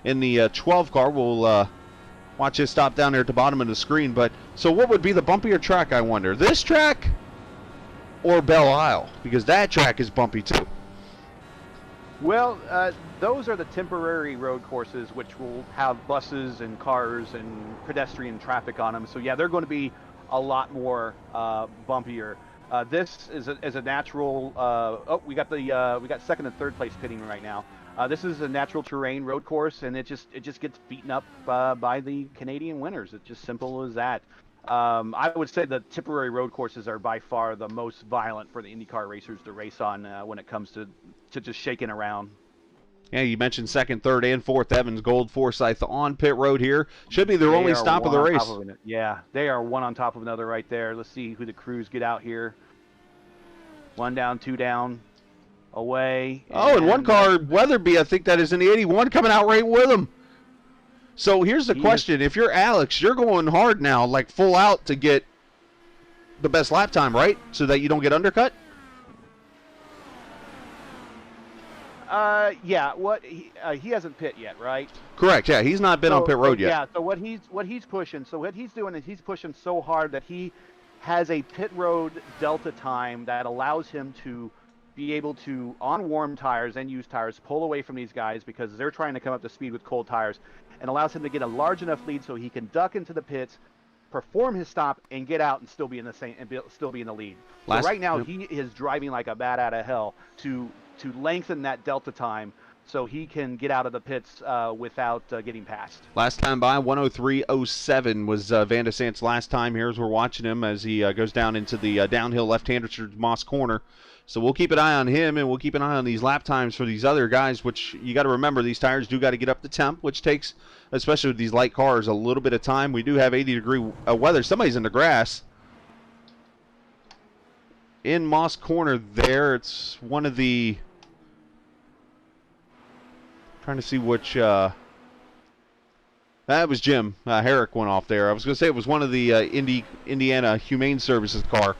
in the 12 car. We'll watch his stop down there at the bottom of the screen. But so what would be the bumpier track, I wonder? This track or Belle Isle? Because that track is bumpy too. Well, those are the temporary road courses, which will have buses and cars and pedestrian traffic on them. So yeah, they're going to be a lot more bumpier. This is a natural. We got second and third place pitting right now. This is a natural terrain road course, and it just gets beaten up by the Canadian winners. It's just simple as that. I would say the temporary road courses are by far the most violent for the IndyCar racers to race on when it comes to just shaking around. Yeah, you mentioned second, third, and fourth. Evans, Gold, Forsyth on pit road here. Should be their only stop of the race. Yeah, they are one on top of another right there. Let's see who the crews get out here. 1 down, 2 down, away. And one car, Weatherby, I think that is in the 81, coming out right with him. So here's the question. If you're Alex, you're going hard now, like full out to get the best lap time, right? So that you don't get undercut? Yeah. He hasn't pit yet, right? Correct. Yeah, he's not been on pit road yet. Yeah. So what he's pushing. So what he's doing is he's pushing so hard that he has a pit road delta time that allows him to be able to, on warm tires and used tires, pull away from these guys because they're trying to come up to speed with cold tires, and allows him to get a large enough lead so he can duck into the pits, perform his stop, and get out and still be in the lead. So right now he is driving like a bat out of hell to lengthen that delta time so he can get out of the pits without getting passed. Last time by, 103.07 was Van de Sant's last time here as we're watching him as he goes down into the downhill left-hander towards Moss Corner. So we'll keep an eye on him, and we'll keep an eye on these lap times for these other guys, which you got to remember, these tires do got to get up to temp, which takes, especially with these light cars, a little bit of time. We do have 80-degree weather. Somebody's in the grass. In Moss Corner there, it's one of the... Trying to see which... that was Jim. Herrick went off there. I was going to say it was one of the Indiana Humane Services car.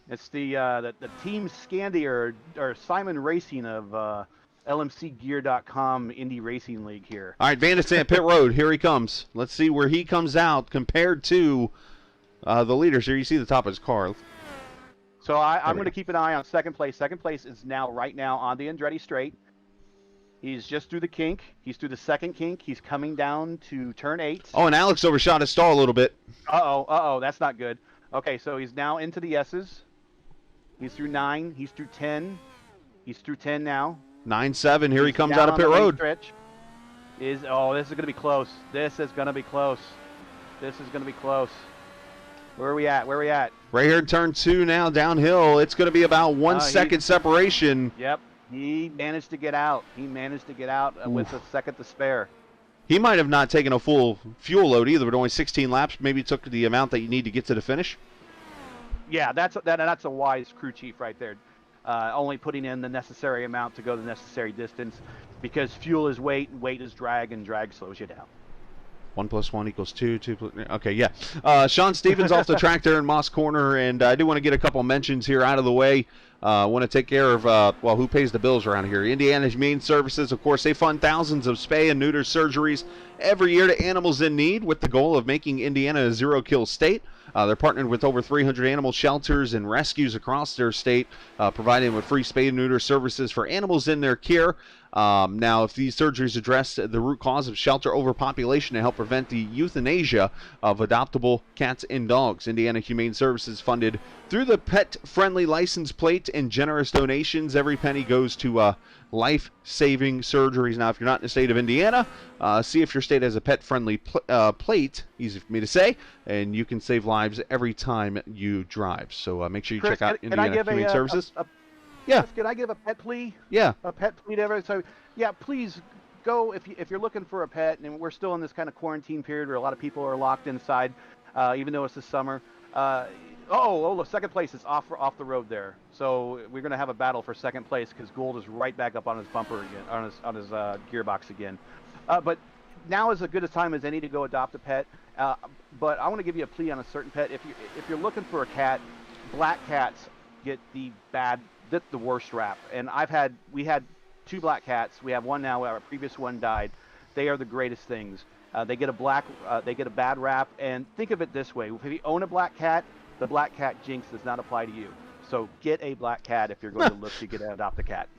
It's the Team Scandi or Simon Racing of LMCgear.com Indy Racing League here. All right, Van de Sant pit road. Here he comes. Let's see where he comes out compared to the leaders. Here you see the top of his car. So I'm going to keep an eye on second place. Second place is right now on the Andretti Straight. He's just through the kink. He's through the second kink. He's coming down to turn 8. Oh, and Alex overshot his stall a little bit. Uh-oh, that's not good. Okay, so he's now into the S's. He's through 9. He's through 10. He's through 10 now. 9-7. Here he comes out of pit road. Stretch. This is going to be close. This is going to be close. Where are we at? Right here in turn 2 now, downhill. It's going to be about 1 second separation. Yep. He managed to get out. With a second to spare. He might have not taken a full fuel load either, but only 16 laps. Maybe took the amount that you need to get to the finish. Yeah, that's a wise crew chief right there. Only putting in the necessary amount to go the necessary distance, because fuel is weight, and weight is drag, and drag slows you down. 1 + 1 = 2. 2 + okay, yeah. Sean Stevens off the track there in Moss Corner, and I do want to get a couple mentions here out of the way. I want to take care of, who pays the bills around here? Indiana Humane Services, of course. They fund thousands of spay and neuter surgeries every year to animals in need with the goal of making Indiana a zero-kill state. They're partnered with over 300 animal shelters and rescues across their state, providing with free spay and neuter services for animals in their care. Now, if these surgeries address the root cause of shelter overpopulation and help prevent the euthanasia of adoptable cats and dogs, Indiana Humane Services funded through the pet-friendly license plate and generous donations. Every penny goes to life-saving surgeries. Now, if you're not in the state of Indiana, see if your state has a pet-friendly plate, easy for me to say, and you can save lives every time you drive. So make sure you check out Indiana Humane Services. Yeah. Can I give a pet plea? Yeah. A pet plea to everyone. So, yeah, please go if you're looking for a pet, and we're still in this kind of quarantine period where a lot of people are locked inside, even though it's the summer. The second place is off the road there. So we're going to have a battle for second place because Gould is right back up on his bumper again, on his gearbox again. But now is as good a time as any to go adopt a pet. But I want to give you a plea on a certain pet. If you're looking for a cat, black cats get the worst rap. And we had 2 black cats. We have one now. Our previous one died. They are the greatest things. They get a bad rap. And think of it this way: if you own a black cat, the black cat jinx does not apply to you. So get a black cat if you're going to look to adopt a cat.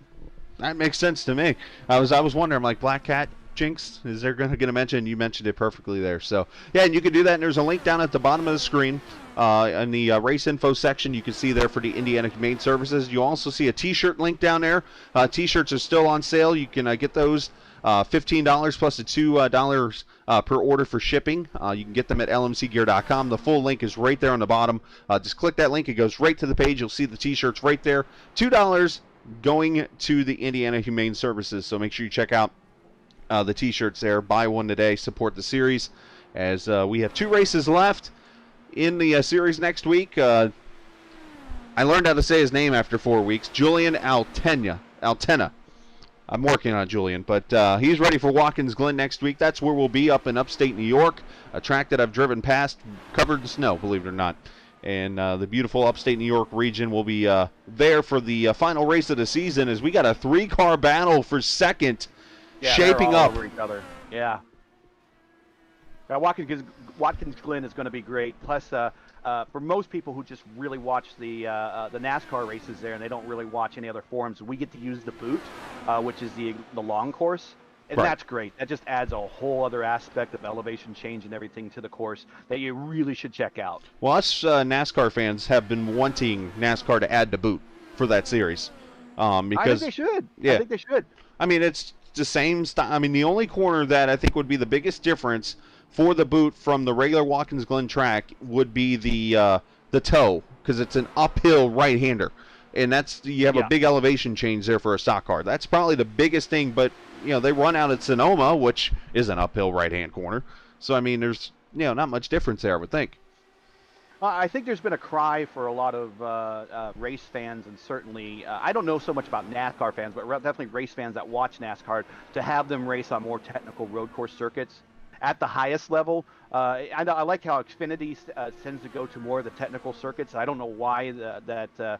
That makes sense to me. I was wondering, I'm like, black cat jinx, is there going to get a mention? You mentioned it perfectly there. So yeah, and you can do that, and there's a link down at the bottom of the screen in the race info section. You can see there for the Indiana Humane Services. You also see a t-shirt link down there. T-shirts are still on sale. You can get those $15 plus a $2 per order for shipping. You can get them at lmcgear.com. The full link is right there on the bottom. Just click that link. It goes right to the page. You'll see the t-shirts right there. $2 going to the Indiana Humane Services. So make sure you check out the t-shirts there. Buy one today. Support the series, as we have 2 races left in the series next week. I learned how to say his name after 4 weeks. Julian Altena. I'm working on Julian, but he's ready for Watkins Glen next week. That's where we'll be, up in upstate New York, a track that I've driven past, covered in snow, believe it or not. And the beautiful upstate New York region will be there for the final race of the season, as we got a 3-car battle for second shaping up. Over each other. Yeah. Watkins Glen is going to be great. Plus, for most people who just really watch the NASCAR races there and they don't really watch any other forums, we get to use the boot, which is the long course. And right. That's great. That just adds a whole other aspect of elevation change and everything to the course that you really should check out. Well, us NASCAR fans have been wanting NASCAR to add the boot for that series. Because, I think they should. Yeah. I think they should. I mean, it's the same style. I mean, the only corner that I think would be the biggest difference for the boot from the regular Watkins Glen track would be the toe, because it's an uphill right-hander, and you have a big elevation change there for a stock car. That's probably the biggest thing. But they run out at Sonoma, which is an uphill right-hand corner. So I mean, there's not much difference there, I would think. I think there's been a cry for a lot of race fans, and certainly, I don't know so much about NASCAR fans, but definitely race fans that watch NASCAR, to have them race on more technical road course circuits at the highest level. I like how Xfinity tends to go to more of the technical circuits. I don't know why the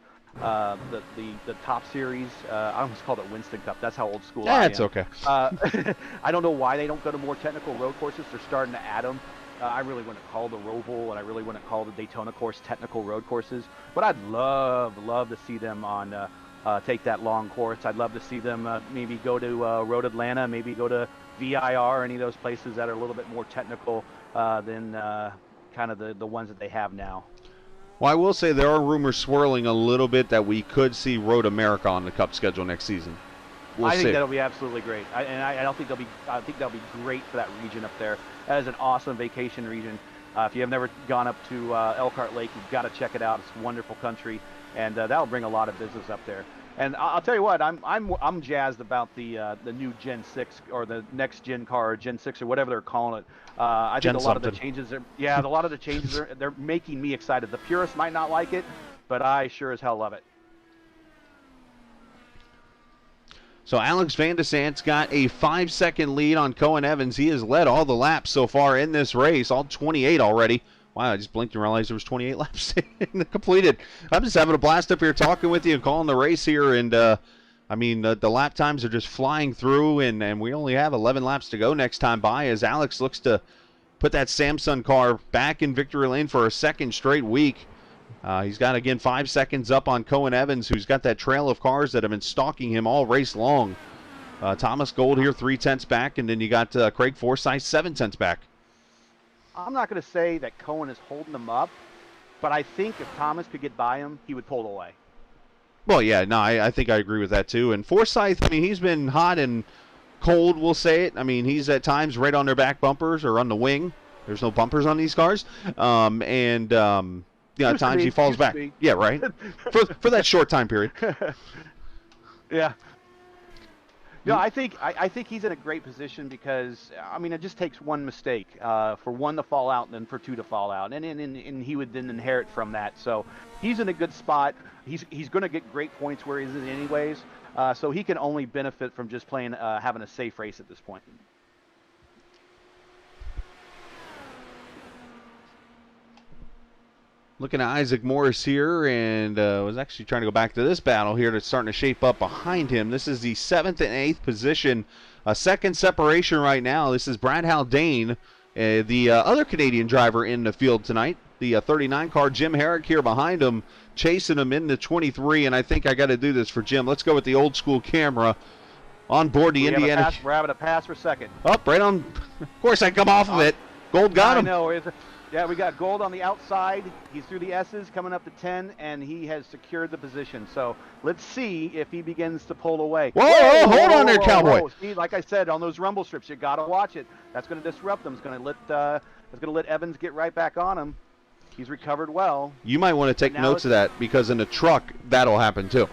top series, I almost called it Winston Cup. That's how old school I am. That's okay. I don't know why they don't go to more technical road courses. They're starting to add them. I really wouldn't call the Roval, and I really wouldn't call the Daytona course technical road courses. But I'd love to see them on take that long course. I'd love to see them maybe go to Road Atlanta, maybe go to VIR, any of those places that are a little bit more technical than kind of the ones that they have now. Well, I will say there are rumors swirling a little bit that we could see Road America on the Cup schedule next season. I think that'll be absolutely great. I think that'll be great for that region up there. That is an awesome vacation region. If you have never gone up to Elkhart Lake, you've got to check it out. It's a wonderful country, and that'll bring a lot of business up there. And I'll tell you what, I'm jazzed about the new Gen 6 or the next Gen car, or Gen 6 or whatever they're calling it. I think a lot of the changes they're making me excited. The purists might not like it, but I sure as hell love it. So Alex Van de Sant's got a 5-second lead on Cohen Evans. He has led all the laps so far in this race, all 28 already. Wow, I just blinked and realized there was 28 laps completed. I'm just having a blast up here talking with you and calling the race here. And, I mean, the lap times are just flying through, and we only have 11 laps to go next time by, as Alex looks to put that Samsung car back in victory lane for a second straight week. He's got, again, 5 seconds up on Cohen Evans, who's got that trail of cars that have been stalking him all race long. Thomas Gold here 3/10 back, and then you got Craig Forsyth 7/10 back. I'm not going to say that Cohen is holding him up, but I think if Thomas could get by him, he would pull away. Well, yeah, no, I think I agree with that too. And Forsyth, I mean, he's been hot and cold, we'll say it. I mean, he's at times right on their back bumpers or on the wing. There's no bumpers on these cars. At times he falls back. Yeah, right. for that short time period. Yeah. No, I think he's in a great position because, I mean, it just takes one mistake for one to fall out and then for two to fall out, and he would then inherit from that. So he's in a good spot. He's going to get great points where he's in anyways. So he can only benefit from just playing, having a safe race at this point. Looking at Isaac Morris here, and was actually trying to go back to this battle here that's starting to shape up behind him. This is the 7th and 8th position. A second separation right now. This is Brad Haldane, the other Canadian driver in the field tonight. the 39 car. Jim Herrick here behind him, chasing him in the 23, and I think I got to do this for Jim. Let's go with the old school camera on board the Indiana. We're having a pass for second. Up, right on. Of course, I come off of it. Gold got him. I know. Yeah, we got Gold on the outside. He's through the S's, coming up to 10, and he has secured the position. So let's see if he begins to pull away. Whoa, hold on there, Cowboy. See, like I said, on those rumble strips, you got to watch it. That's going to disrupt him. It's going to let Evans get right back on him. He's recovered well. You might want to take notes of that, because in a truck, that'll happen too.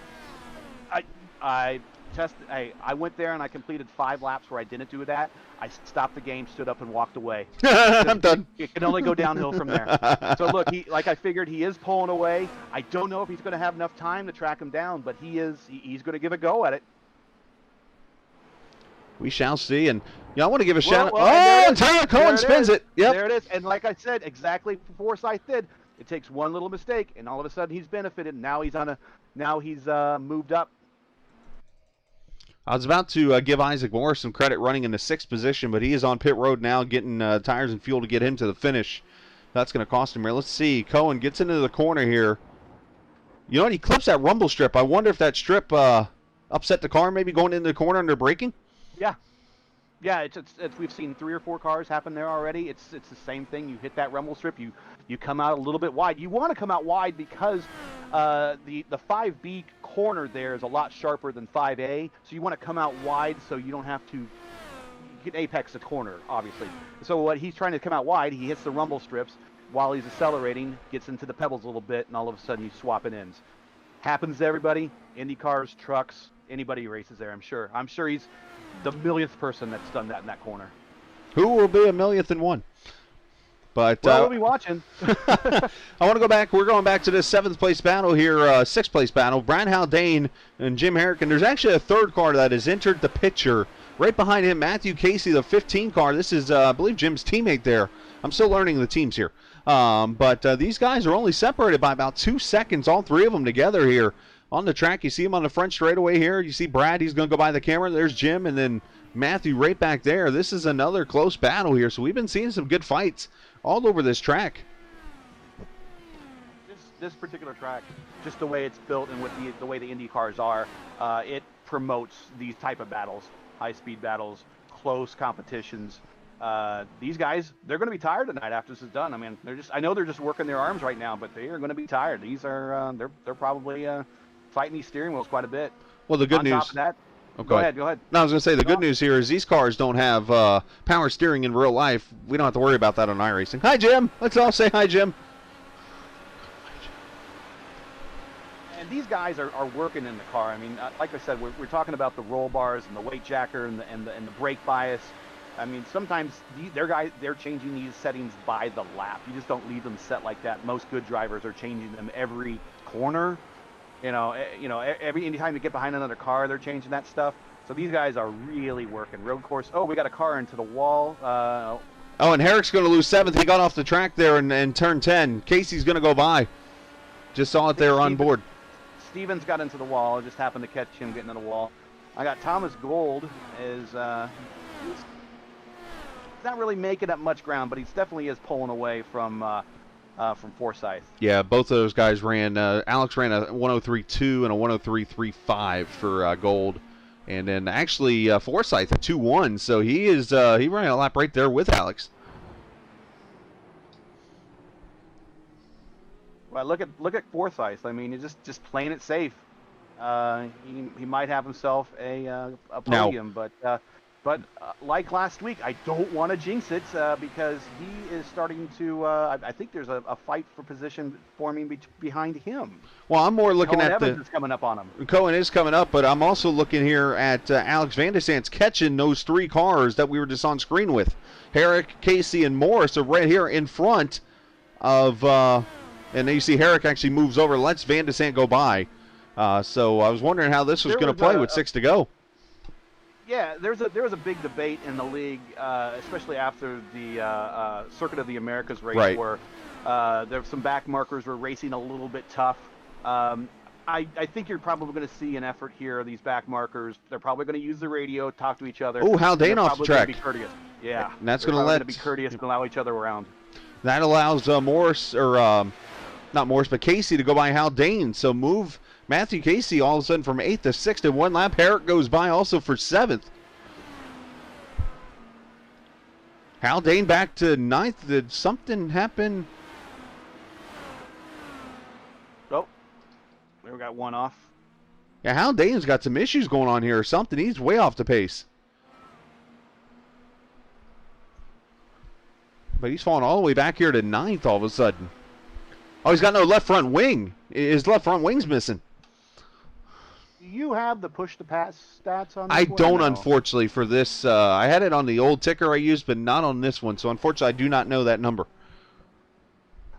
I went there and I completed 5 laps where I didn't do that. I stopped the game, stood up, and walked away. I'm done. It can only go downhill from there. So look, like I figured, he is pulling away. I don't know if he's going to have enough time to track him down, but he's going to give a go at it. We shall see. And I want to give a shout out. Well, and Tyler Cohen spins it. Yep. There it is. And like I said, exactly Forsyth did. It takes one little mistake, and all of a sudden he's benefited. Now he's moved up. I was about to give Isaac Morris some credit running in the 6th position, but he is on pit road now getting tires and fuel to get him to the finish. That's going to cost him here. Let's see. Cohen gets into the corner here. You know what? He clips that rumble strip. I wonder if that strip upset the car, maybe going into the corner under braking? Yeah. Yeah, it's we've seen 3 or 4 cars happen there already. It's the same thing. You hit that rumble strip, you come out a little bit wide. You want to come out wide because the 5B corner there is a lot sharper than 5A, so you want to come out wide so you don't have to get apex the corner, obviously. So what he's trying to come out wide, he hits the rumble strips while he's accelerating, gets into the pebbles a little bit, and all of a sudden he's swapping ends. Happens to everybody, Indy cars, trucks, anybody who races there, I'm sure. I'm sure he's the millionth person that's done that in that corner. Who will be a millionth and one? But we'll be watching. I want to go back. We're going back to this 7th place battle here, 6th place battle. Brian Haldane and Jim Herrick. And there's actually a 3rd car that has entered the picture. Right behind him, Matthew Casey, the 15 car. This is, I believe, Jim's teammate there. I'm still learning the teams here. But these guys are only separated by about 2 seconds, all 3 of them together here on the track. You see him on the front straightaway here. You see Brad. He's going to go by the camera. There's Jim, and then Matthew right back there. This is another close battle here. So we've been seeing some good fights all over this track. This particular track, just the way it's built and with the way the Indy cars are, it promotes these type of battles, high-speed battles, close competitions. These guys, they're going to be tired tonight after this is done. I mean, I know they're just working their arms right now, but they are going to be tired. These are they're probably fighting these steering wheels quite a bit. Well, the good news. On top of that, Oh, go ahead. No, I was going to say the good news here is these cars don't have power steering in real life. We don't have to worry about that on iRacing. Hi, Jim. Let's all say hi, Jim. And these guys are working in the car. I mean, like I said, we're talking about the roll bars and the weight jacker and the brake bias. I mean, sometimes they're changing these settings by the lap. You just don't leave them set like that. Most good drivers are changing them every corner. Every time you get behind another car, they're changing that stuff. So these guys are really working. Road course. Oh, we got a car into the wall. And Herrick's going to lose 7th. He got off the track there in turn 10. Casey's going to go by. Just saw it there on board. Stevens got into the wall. I just happened to catch him getting in the wall. I got Thomas Gold. He's not really making up much ground, but he definitely is pulling away from Forsyth. Yeah, both of those guys ran. Alex ran a 103.2 and a 103.35 for Gold, and then actually Forsyth a 2.1. So he ran a lap right there with Alex. Well, look at Forsyth. I mean, he's just playing it safe. He might have himself a podium, but like last week, I don't want to jinx it because he is starting to. I think there's a fight for position forming behind him. Well, I'm more looking Cohen at Evans is coming up on him. Cohen is coming up, but I'm also looking here at Alex Van de Sant's catching those 3 cars that we were just on screen with. Herrick, Casey, and Morris are right here in front of. And then you see Herrick actually moves over, lets Van de Sant go by. So I was wondering how this was going to play with 6 to go. Yeah, there was a big debate in the league, especially after the Circuit of the Americas race, right, where there were some back markers were racing a little bit tough. I think you're probably going to see an effort here. These back markers, they're probably going to use the radio, talk to each other. Oh, Haldane off the track. Be courteous. Yeah, And that's going to be courteous and allow each other around. That allows Morris, or not Morris, but Casey to go by Haldane. So move Matthew Casey all of a sudden from 8th to 6th in one lap. Herrick goes by also for 7th. Haldane back to 9th. Did something happen? Oh, we got one off. Yeah, Haldane's got some issues going on here or something. He's way off the pace. But he's falling all the way back here to 9th all of a sudden. Oh, he's got no left front wing. His left front wing's missing. Do you have the push-to-pass stats on this I one? don't, unfortunately, for this. I had it on the old ticker I used, but not on this one. So, unfortunately, I do not know that number.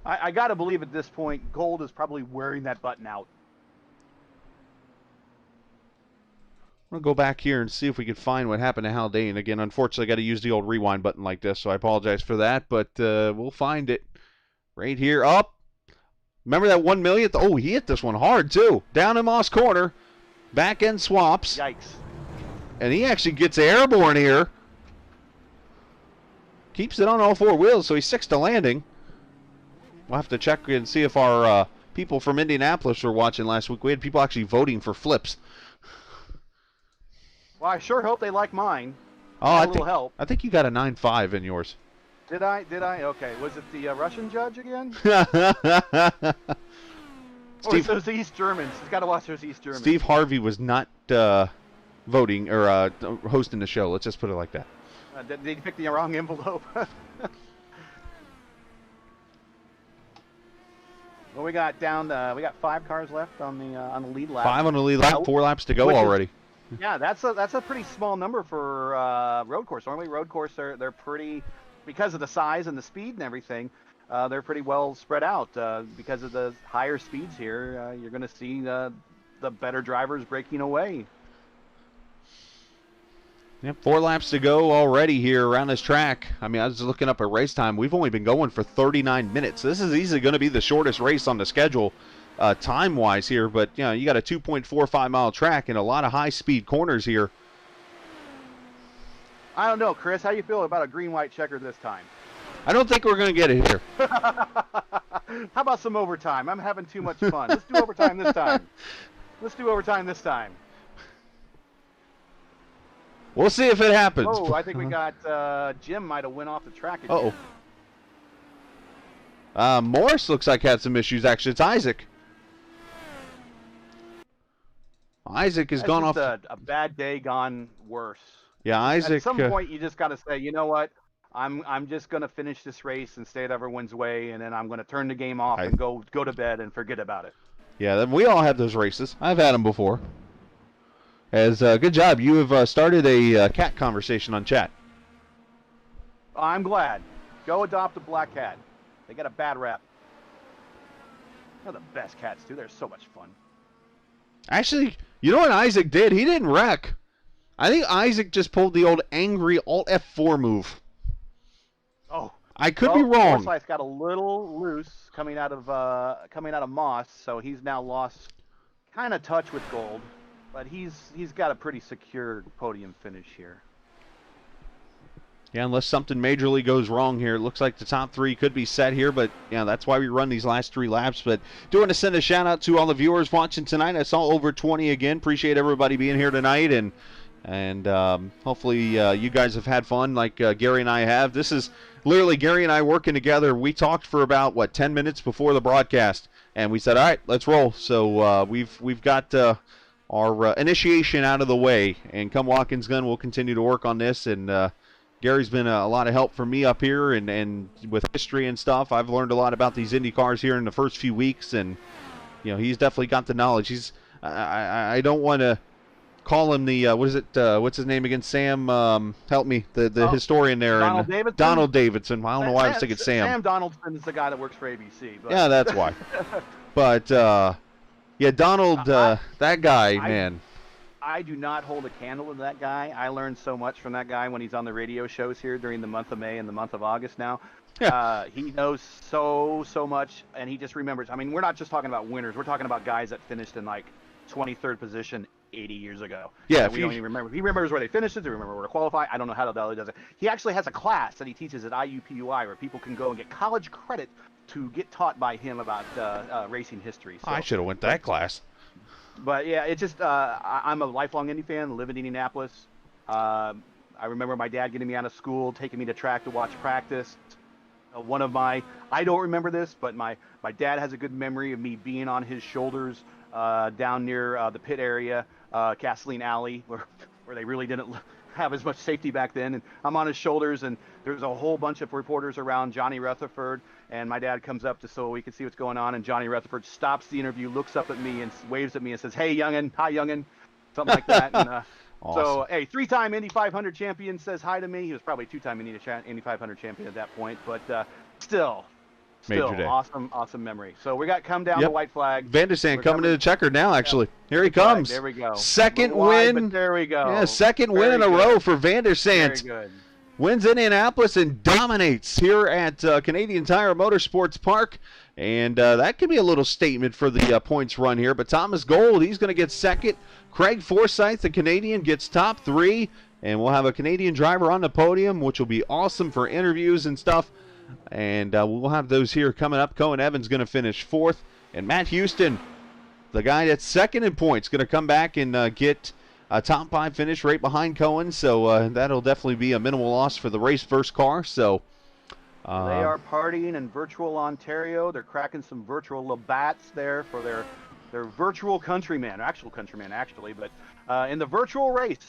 I got to believe at this point, Gold is probably wearing that button out. I'm going to go back here and see if we can find what happened to Haldane. Again, unfortunately, I got to use the old rewind button like this, so I apologize for that, but we'll find it right here. Up. Remember that 1 millionth? Oh, he hit this one hard, too. Down in Moss Corner. Back end swaps. Yikes. And he actually gets airborne here. Keeps it on all four wheels, so he's 6th to landing. We'll have to check and see if our people from Indianapolis were watching last week. We had people actually voting for flips. Well, I sure hope they like mine. Oh, Help. I think you got a 9.5 in yours. Did I? Okay. Was it the Russian judge again? Steve, those East Germans. He's got to watch those East Germans. Steve Harvey was not voting or hosting the show. Let's just put it like that. Did he pick the wrong envelope? Well, we got down. We got 5 cars left on the lead lap. 5 on the lead lap. 4 laps to go already. Yeah, that's a pretty small number for road course. Normally, road course they're pretty, because of the size and the speed and everything. They're pretty well spread out. Because of the higher speeds here, you're going to see the better drivers breaking away. Yep, 4 laps to go already here around this track. I mean, I was looking up at race time. We've only been going for 39 minutes. This is easily going to be the shortest race on the schedule time-wise here. But, you know, you got a 2.45-mile track and a lot of high-speed corners here. I don't know, Chris. How you feel about a green-white checker this time? I don't think we're going to get it here. How about some overtime? I'm having too much fun. Let's do overtime this time. We'll see if it happens. Oh, I think we got Jim might have went off the track again. Uh-oh. Morris looks like had some issues, actually. It's Isaac. Isaac has gone off. A bad day gone worse. Yeah, Isaac. At some point, you just got to say, you know what? I'm just going to finish this race and stay out of everyone's way, and then I'm going to turn the game off and go to bed and forget about it. Yeah, we all have those races. I've had them before. Good job. You have started a cat conversation on chat. I'm glad. Go adopt a black cat. They got a bad rap. They're the best cats, too. They're so much fun. Actually, you know what Isaac did? He didn't wreck. I think Isaac just pulled the old angry Alt F4 move. Oh. I could be wrong. Forsyth's got a little loose coming out of Moss, so he's now lost kind of touch with Gold. But he's got a pretty secure podium finish here. Yeah, unless something majorly goes wrong here. It looks like the top 3 could be set here, but yeah, that's why we run these last 3 laps. But do want to send a shout out to all the viewers watching tonight. I saw over 20 again. Appreciate everybody being here tonight, and hopefully you guys have had fun like Gary and I have. This is literally Gary and I working together. We talked for about 10 minutes before the broadcast, and we said, all right, let's roll. So we've got our initiation out of the way, and come Watkins Gun, we'll continue to work on this. And Gary's been a lot of help for me up here, and with history and stuff. I've learned a lot about these Indy cars here in the first few weeks, and you know, he's definitely got the knowledge. I don't want to call him the what's his name again? Sam, help me, the historian there. Donald Davidson. Donald Davidson. I don't know why I was thinking Sam. Sam Donaldson is the guy that works for ABC. But. Yeah, that's why. But yeah, Donald, that guy, man. I do not hold a candle to that guy. I learned so much from that guy when he's on the radio shows here during the month of May and the month of August now. Yeah. He knows so much, and he just remembers. I mean, we're not just talking about winners. We're talking about guys that finished in like 23rd position 80 years ago. Yeah, we don't even remember. He remembers where they finished it. They remember where to qualify. I don't know how the hell he does it. He actually has a class that he teaches at IUPUI where people can go and get college credit to get taught by him about racing history. So, I should have went that class. But yeah, it's just I'm a lifelong Indy fan. Live in Indianapolis. I remember my dad getting me out of school, taking me to track to watch practice. I don't remember this, but my dad has a good memory of me being on his shoulders down near the pit area, Gasoline Alley, where they really didn't have as much safety back then. And I'm on his shoulders, and there's a whole bunch of reporters around Johnny Rutherford. And my dad comes up so we can see what's going on. And Johnny Rutherford stops the interview, looks up at me, and waves at me and says, "Hey, youngin', hi, youngin'," something like that. And awesome. So, hey, 3-time Indy 500 champion says hi to me. He was probably 2-time Indy 500 champion at that point, but still awesome memory. So we got come down the white flag. Van der Sande coming to the checker now, actually. Here he comes. There we go. Second win. There we go. Yeah, second win in a row for Van der Sande. Very good. Wins Indianapolis and dominates here at Canadian Tire Motorsports Park. And that could be a little statement for the points run here. But Thomas Gold, he's going to get second. Craig Forsyth, the Canadian, gets top 3. And we'll have a Canadian driver on the podium, which will be awesome for interviews and stuff. And we'll have those here coming up. Cohen Evans going to finish 4th. And Matt Houston, the guy that's second in points, going to come back and get a top 5 finish right behind Cohen. So that'll definitely be a minimal loss for the race first car. So they are partying in virtual Ontario. They're cracking some virtual Labatt's there for their virtual countryman, actual countryman actually, but in the virtual race,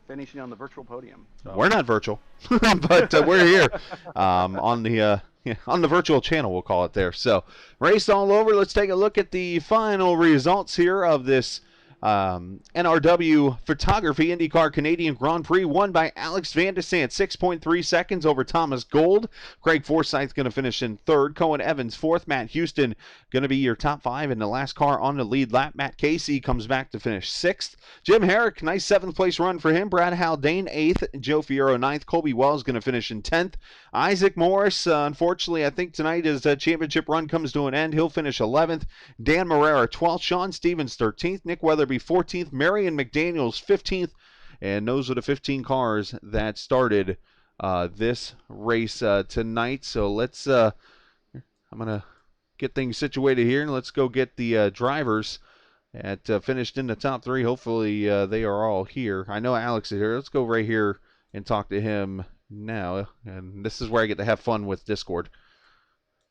finishing on the virtual podium. So. We're not virtual, but we're here on the virtual channel, we'll call it there. So race all over. Let's take a look at the final results here of this NRW Photography IndyCar Canadian Grand Prix, won by Alex Van der Sande, 6.3 seconds over Thomas Gold. Craig Forsyth going to finish in 3rd. Cohen Evans 4th. Matt Houston going to be your top 5 in the last car on the lead lap. Matt Casey comes back to finish 6th. Jim Herrick, nice 7th place run for him. Brad Haldane 8th. Joe Fierro 9th. Colby Wells going to finish in 10th. Isaac Morris, unfortunately, I think tonight his championship run comes to an end. He'll finish 11th. Dan Marrera 12th. Sean Stevens 13th. Nick Weatherby 14th. Marion McDaniels 15th. And those are the 15 cars that started this race tonight. So let's, I'm going to get things situated here, and let's go get the drivers at finished in the top 3. Hopefully they are all here. I know Alex is here. Let's go right here and talk to him now. And this is where I get to have fun with Discord.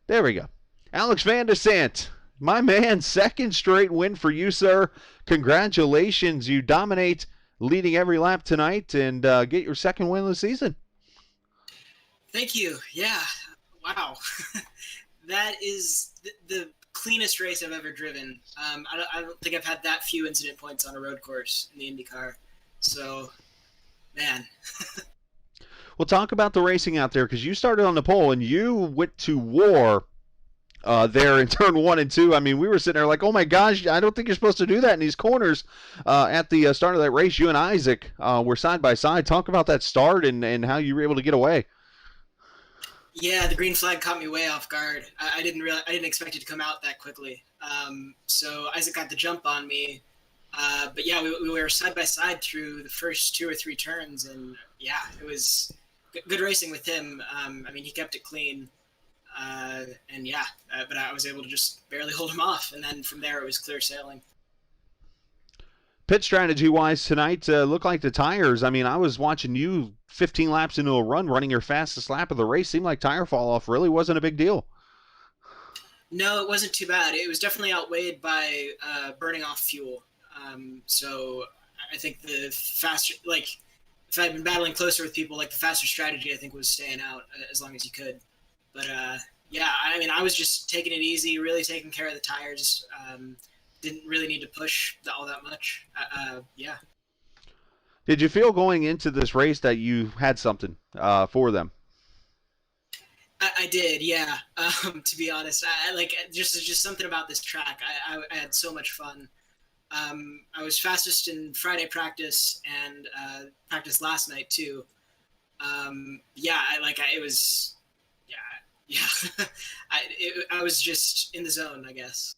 There we go. Alex Van der Sande, my man, 2nd straight win for you, sir. Congratulations. You dominate, leading every lap tonight, and get your 2nd win of the season. Thank you. Yeah. Wow. That is the cleanest race I've ever driven. I don't think I've had that few incident points on a road course in the IndyCar. So, man. Well, talk about the racing out there, because you started on the pole and you went to war there in turn 1 and 2. I mean, we were sitting there like, oh my gosh, I don't think you're supposed to do that in these corners. At the start of that race, you and Isaac were side by side. Talk about that start and how you were able to get away. Yeah, the green flag caught me way off guard. I didn't expect it to come out that quickly. So Isaac got the jump on me. But yeah, we were side by side through the first 2 or 3 turns, and yeah, it was good racing with him. I mean, he kept it clean. And yeah, but I was able to just barely hold him off, and then from there it was clear sailing. Pit strategy-wise tonight, looked like the tires. I mean, I was watching you 15 laps into a run, running your fastest lap of the race. Seemed like tire fall-off really wasn't a big deal. No, it wasn't too bad. It was definitely outweighed by burning off fuel. So I think the faster, like, if I'd been battling closer with people, like, the faster strategy, I think, was staying out as long as you could. But, yeah, I mean, I was just taking it easy, really taking care of the tires. Didn't really need to push all that much. Yeah. Did you feel going into this race that you had something for them? I did, yeah. To be honest, I like just something about this track. I had so much fun. I was fastest in Friday practice and practice last night too. Yeah, it was, yeah. I was just in the zone, I guess.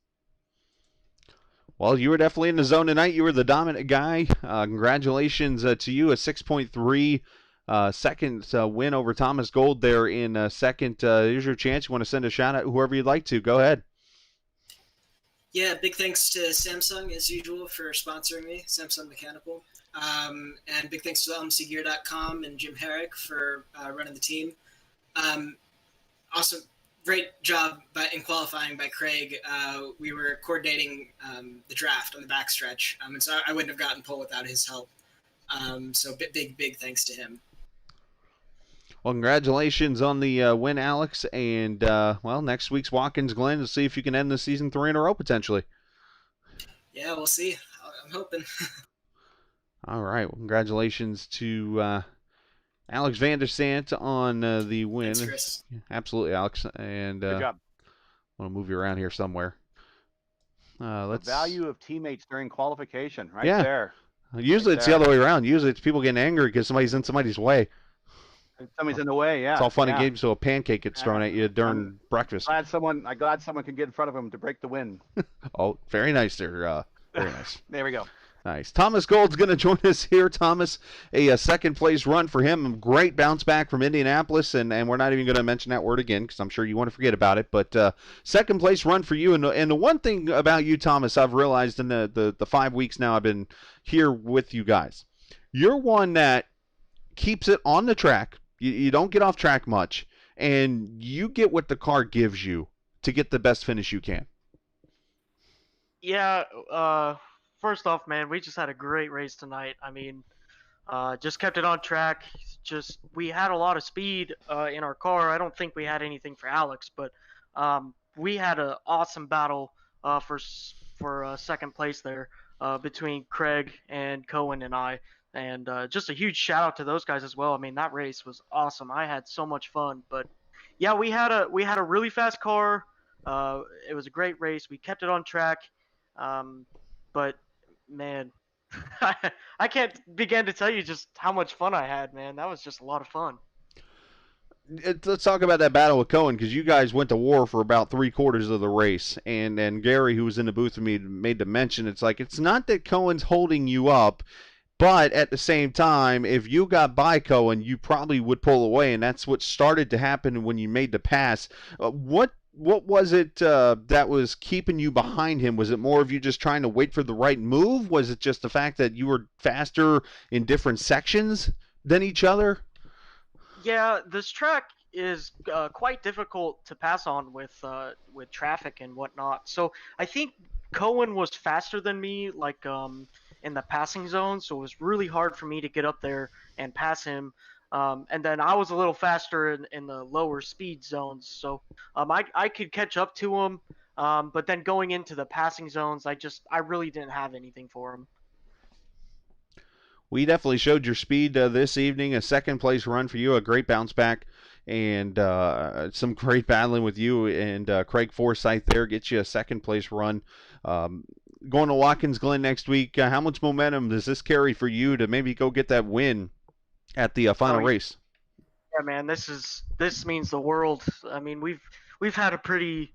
Well, you were definitely in the zone tonight. You were the dominant guy. Congratulations to you, a 6.3 second win over Thomas Gold there in second. Here's your chance. You want to send a shout out whoever you'd like to. Go ahead. Yeah, big thanks to Samsung, as usual, for sponsoring me, Samsung Mechanical. And big thanks to LMCgear.com and Jim Herrick for running the team. Also, great job in qualifying by Craig. We were coordinating the draft on the backstretch, and so I wouldn't have gotten pole without his help. So big thanks to him. Well, congratulations on the win, Alex. And, well, next week's Watkins Glen to see if you can end the season 3 in a row potentially. Yeah, we'll see. I'm hoping. All right. Well, congratulations to Alex Van der Sant on the win. Thanks, Chris. Absolutely, Alex. And Good job. I want to move you around here somewhere. The value of teammates during qualification, right there. Usually it's the other way around. Usually it's people getting angry because somebody's in somebody's way. Somebody's in the way, yeah. It's all fun and games, so a pancake gets thrown at you during breakfast. I'm glad someone could get in front of him to break the win. Oh, very nice there. Very nice. There we go. Nice. Thomas Gold's going to join us here. Thomas, a second place run for him. Great bounce back from Indianapolis, and we're not even going to mention that word again because I'm sure you want to forget about it. But second place run for you. And the one thing about you, Thomas, I've realized in the 5 weeks now I've been here with you guys, you're one that keeps it on the track. You don't get off track much, and you get what the car gives you to get the best finish you can. Yeah, first off, man, we just had a great race tonight. I mean, just kept it on track. We had a lot of speed in our car. I don't think we had anything for Alex, but we had an awesome battle for second place there between Craig and Cohen and I. And just a huge shout out to those guys as well. I mean, that race was awesome. I had so much fun. But yeah, we had a really fast car. It was a great race. We kept it on track. But man, I can't begin to tell you just how much fun I had, man. That was just a lot of fun. Let's talk about that battle with Cohen, because you guys went to war for about 3/4 of the race. And Gary, who was in the booth with me, made the mention. It's like, it's not that Cohen's holding you up, but at the same time, if you got by Cohen, you probably would pull away, and that's what started to happen when you made the pass. What was it that was keeping you behind him? Was it more of you just trying to wait for the right move? Was it just the fact that you were faster in different sections than each other? Yeah, this track is quite difficult to pass on with traffic and whatnot. So I think Cohen was faster than me, like in the passing zone, so it was really hard for me to get up there and pass him. And then I was a little faster in the lower speed zones, so I could catch up to him. But then going into the passing zones, I really didn't have anything for him. We definitely showed your speed this evening. A second place run for you, a great bounce back, and some great battling with you and Craig Forsyth there gets you a second place run. Going to Watkins Glen next week, how much momentum does this carry for you to maybe go get that win at the final race? Yeah, man, this means the world. I mean, we've had a pretty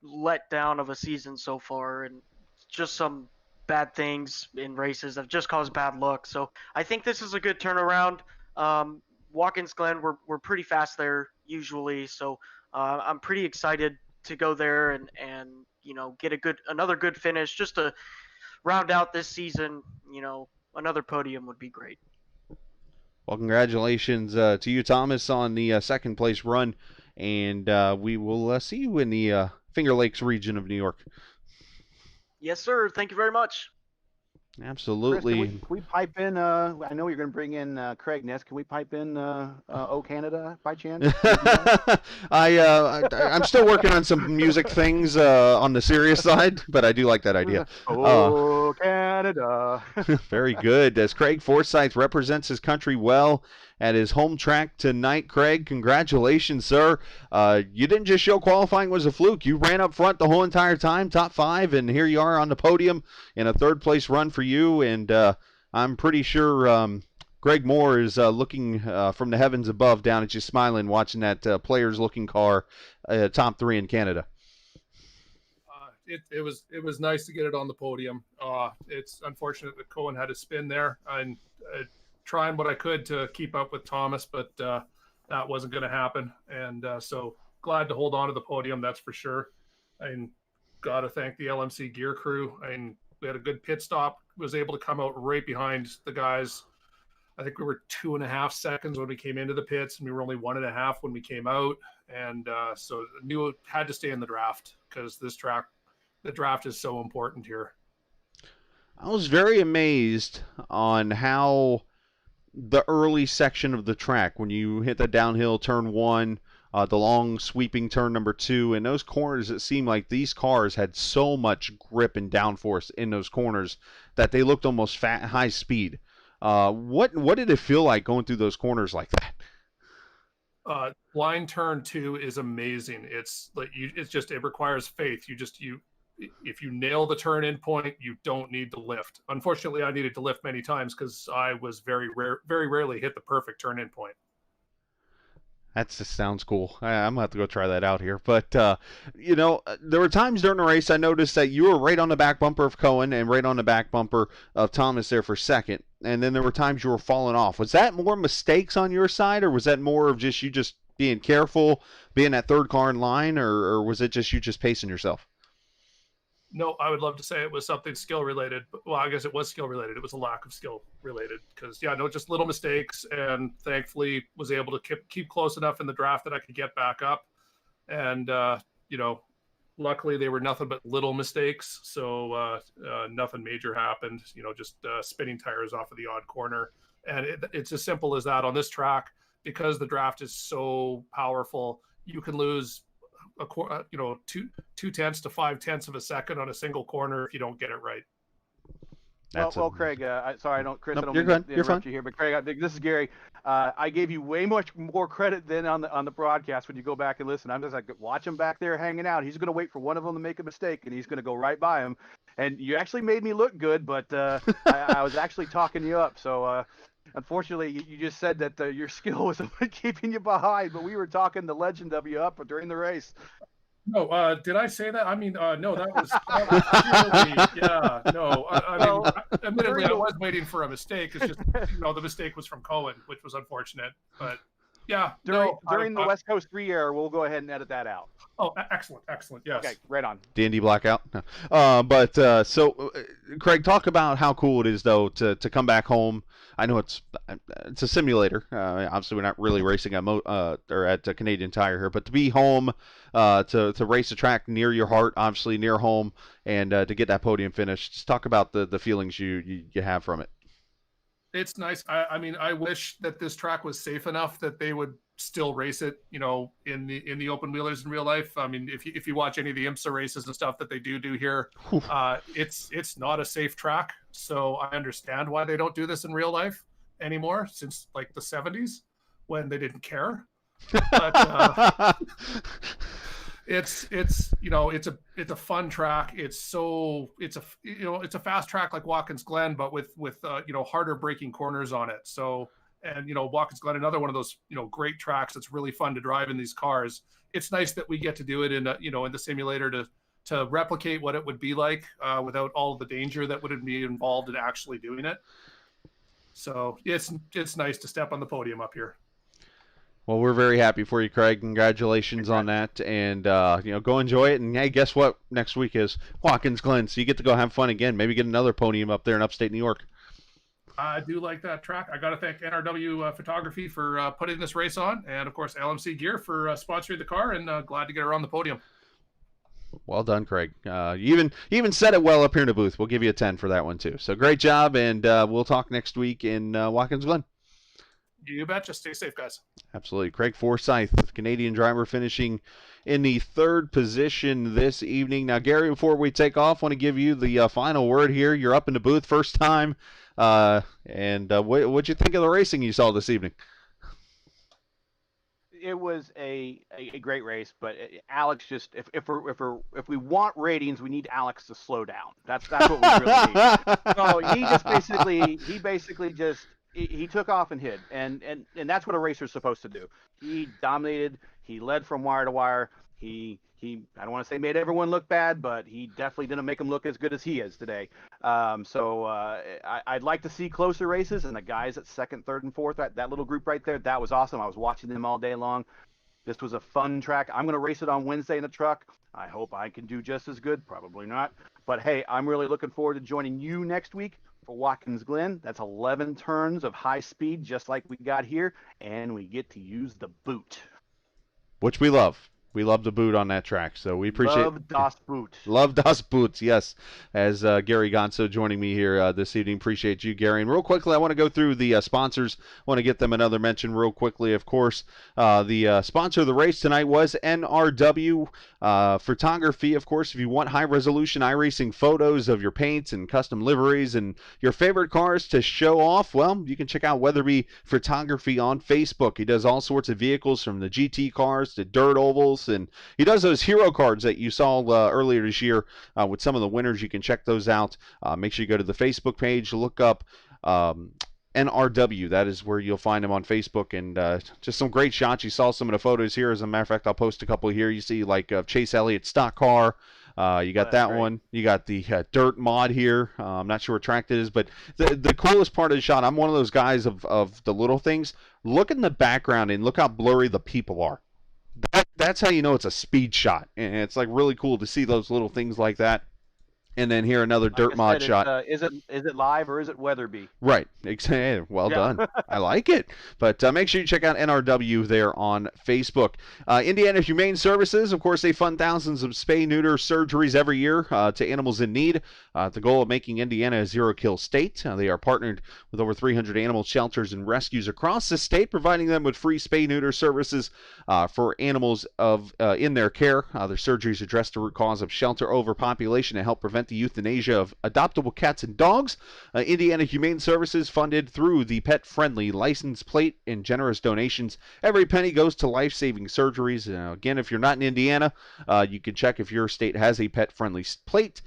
let down of a season so far, and just some bad things in races have just caused bad luck. So I think this is a good turnaround. Watkins Glen, we're pretty fast there usually, so I'm pretty excited to go there and get another good finish just to round out this season. Another podium would be great. Well, congratulations to you, Thomas, on the second place run, and we will see you in the Finger Lakes region of New York. Yes, sir. Thank you very much. Absolutely. Chris, can we pipe in? I know you're going to bring in Craig Ness. Can we pipe in "Oh Canada" by chance? I'm still working on some music things on the serious side, but I do like that idea. Oh, Canada. Very good. As Craig Forsyth represents his country well at his home track tonight. Craig, congratulations, sir. You didn't just show qualifying was a fluke. You ran up front the whole entire time, top 5, and here you are on the podium in a third-place run for you. And I'm pretty sure Greg Moore is looking from the heavens above down at you, smiling, watching that players-looking car top 3 in Canada. it was nice to get it on the podium. It's unfortunate that Cohen had to spin there. I'm trying what I could to keep up with Thomas, but that wasn't going to happen. And so glad to hold on to the podium, that's for sure. And got to thank the LMC gear crew. And we had a good pit stop. Was able to come out right behind the guys. I think we were 2.5 seconds when we came into the pits, and we were only 1.5 when we came out. And so knew it had to stay in the draft because the draft is so important here. I was very amazed on how the early section of the track, when you hit the downhill turn 1, the long sweeping turn number 2, and those corners, it seemed like these cars had so much grip and downforce in those corners that they looked almost high speed. What did it feel like going through those corners like that? Line turn 2 is amazing. It's like it requires faith. If you nail the turn in point, you don't need to lift. Unfortunately, I needed to lift many times because I was very rarely hit the perfect turn in point. That just sounds cool. I'm going to have to go try that out here. But, there were times during the race I noticed that you were right on the back bumper of Cohen and right on the back bumper of Thomas there for second. And then there were times you were falling off. Was that more mistakes on your side, or was that more of just you just being careful, being that third car in line, or was it just you just pacing yourself? No, I would love to say it was something skill related, but well, I guess it was skill related. It was a lack of skill related because just little mistakes, and thankfully was able to keep close enough in the draft that I could get back up. And, luckily they were nothing but little mistakes. So nothing major happened, just spinning tires off of the odd corner. And it's as simple as that on this track, because the draft is so powerful. You can lose two tenths to 5/10 of a second on a single corner if you don't get it right. Well, Craig, sorry, Chris, I don't mean to interrupt you here, but Craig, this is Gary. I gave you way much more credit than on the broadcast when you go back and listen. I'm just like, watch him back there hanging out. He's going to wait for one of them to make a mistake, and he's going to go right by him. And you actually made me look good, but I was actually talking you up. So unfortunately, you just said that your skill was keeping you behind, but we were talking the legend of you up during the race. No, did I say that? I mean, no, that was really, yeah, no. Admittedly, I was waiting for a mistake. It's just, the mistake was from Cohen, which was unfortunate. But yeah, during the West Coast 3 era, we'll go ahead and edit that out. Oh, excellent, yes. Okay, right on. D&D blackout. No. So Craig, talk about how cool it is though to come back home. I know it's a simulator. Obviously, we're not really racing at Canadian Tire here, but to be home, to race a track near your heart, obviously near home, and to get that podium finish. Just talk about the feelings you have from it. It's nice. I mean, I wish that this track was safe enough that they would still race it, in the open wheelers in real life. I mean, if you watch any of the IMSA races and stuff that they do here, it's not a safe track. So I understand why they don't do this in real life anymore, since like the 70s when they didn't care. But it's a fun track. It's a fast track like Watkins Glen, but with harder braking corners on it. So, and Watkins Glen, another one of those great tracks that's really fun to drive in these cars. It's nice that we get to do it in the simulator to replicate what it would be like without all of the danger that would be involved in actually doing it. So it's nice to step on the podium up here. Well, we're very happy for you, Craig. Congratulations on that, and go enjoy it. And hey, guess what? Next week is Watkins Glen, so you get to go have fun again. Maybe get another podium up there in upstate New York. I do like that track. I got to thank NRW Photography for putting this race on, and of course LMC Gear for sponsoring the car. And glad to get her on the podium. Well done, Craig. You even said it well up here in the booth. We'll give you a 10 for that one too. So great job, and we'll talk next week in Watkins Glen. You betcha. Stay safe, guys. Absolutely. Craig Forsyth, Canadian driver, finishing in the 3rd position this evening. Now, Gary, before we take off, I want to give you the final word here. You're up in the booth first time. And what'd you think of the racing you saw this evening? It was a great race, but Alex just if we want ratings, we need Alex to slow down. That's what we really need. So he basically just he took off and hid, and that's what a racer's supposed to do. He dominated. He led from wire to wire. He I don't want to say made everyone look bad, but he definitely didn't make them look as good as he is today. I'd like to see closer races, and the guys at second, third, and fourth, that little group right there, that was awesome. I was watching them all day long. This was a fun track. I'm going to race it on Wednesday in the truck. I hope I can do just as good. Probably not. But hey, I'm really looking forward to joining you next week for Watkins Glen. That's 11 turns of high speed, just like we got here, and we get to use the boot, which we love. We love the boot on that track, so we appreciate. Love das Boot. Love das Boots, yes. As Gary Gonzo joining me here this evening. Appreciate you, Gary. And real quickly, I want to go through the sponsors. I want to get them another mention real quickly. Of course, the sponsor of the race tonight was NRW Photography. Of course, if you want high-resolution iRacing photos of your paints and custom liveries and your favorite cars to show off, well, you can check out Weatherby Photography on Facebook. He does all sorts of vehicles from the GT cars to dirt ovals. And he does those hero cards that you saw earlier this year with some of the winners. You can check those out. Make sure you go to the Facebook page, look up NRW. That is where you'll find him on Facebook. And just some great shots. You saw some of the photos here. As a matter of fact, I'll post a couple here. You see like Chase Elliott's stock car. You got that great one. You got the dirt mod here. I'm not sure what track it is, but the coolest part of the shot, I'm one of those guys of the little things. Look in the background and look how blurry the people are. That's how you know it's a speed shot, and it's like really cool to see those little things like that. And then here another dirt mod shot. Is it live or is it Weatherby? Right. Well done. I like it. But make sure you check out NRW there on Facebook. Indiana Humane Services, of course, they fund thousands of spay-neuter surgeries every year to animals in need. The goal of making Indiana a zero-kill state. They are partnered with over 300 animal shelters and rescues across the state, providing them with free spay-neuter services for animals in their care. Their surgeries address the root cause of shelter overpopulation and help prevent the euthanasia of adoptable cats and dogs. Indiana Humane Services, funded through the pet-friendly license plate and generous donations. Every penny goes to life-saving surgeries. Again, if you're not in Indiana, you can check if your state has a pet-friendly plate.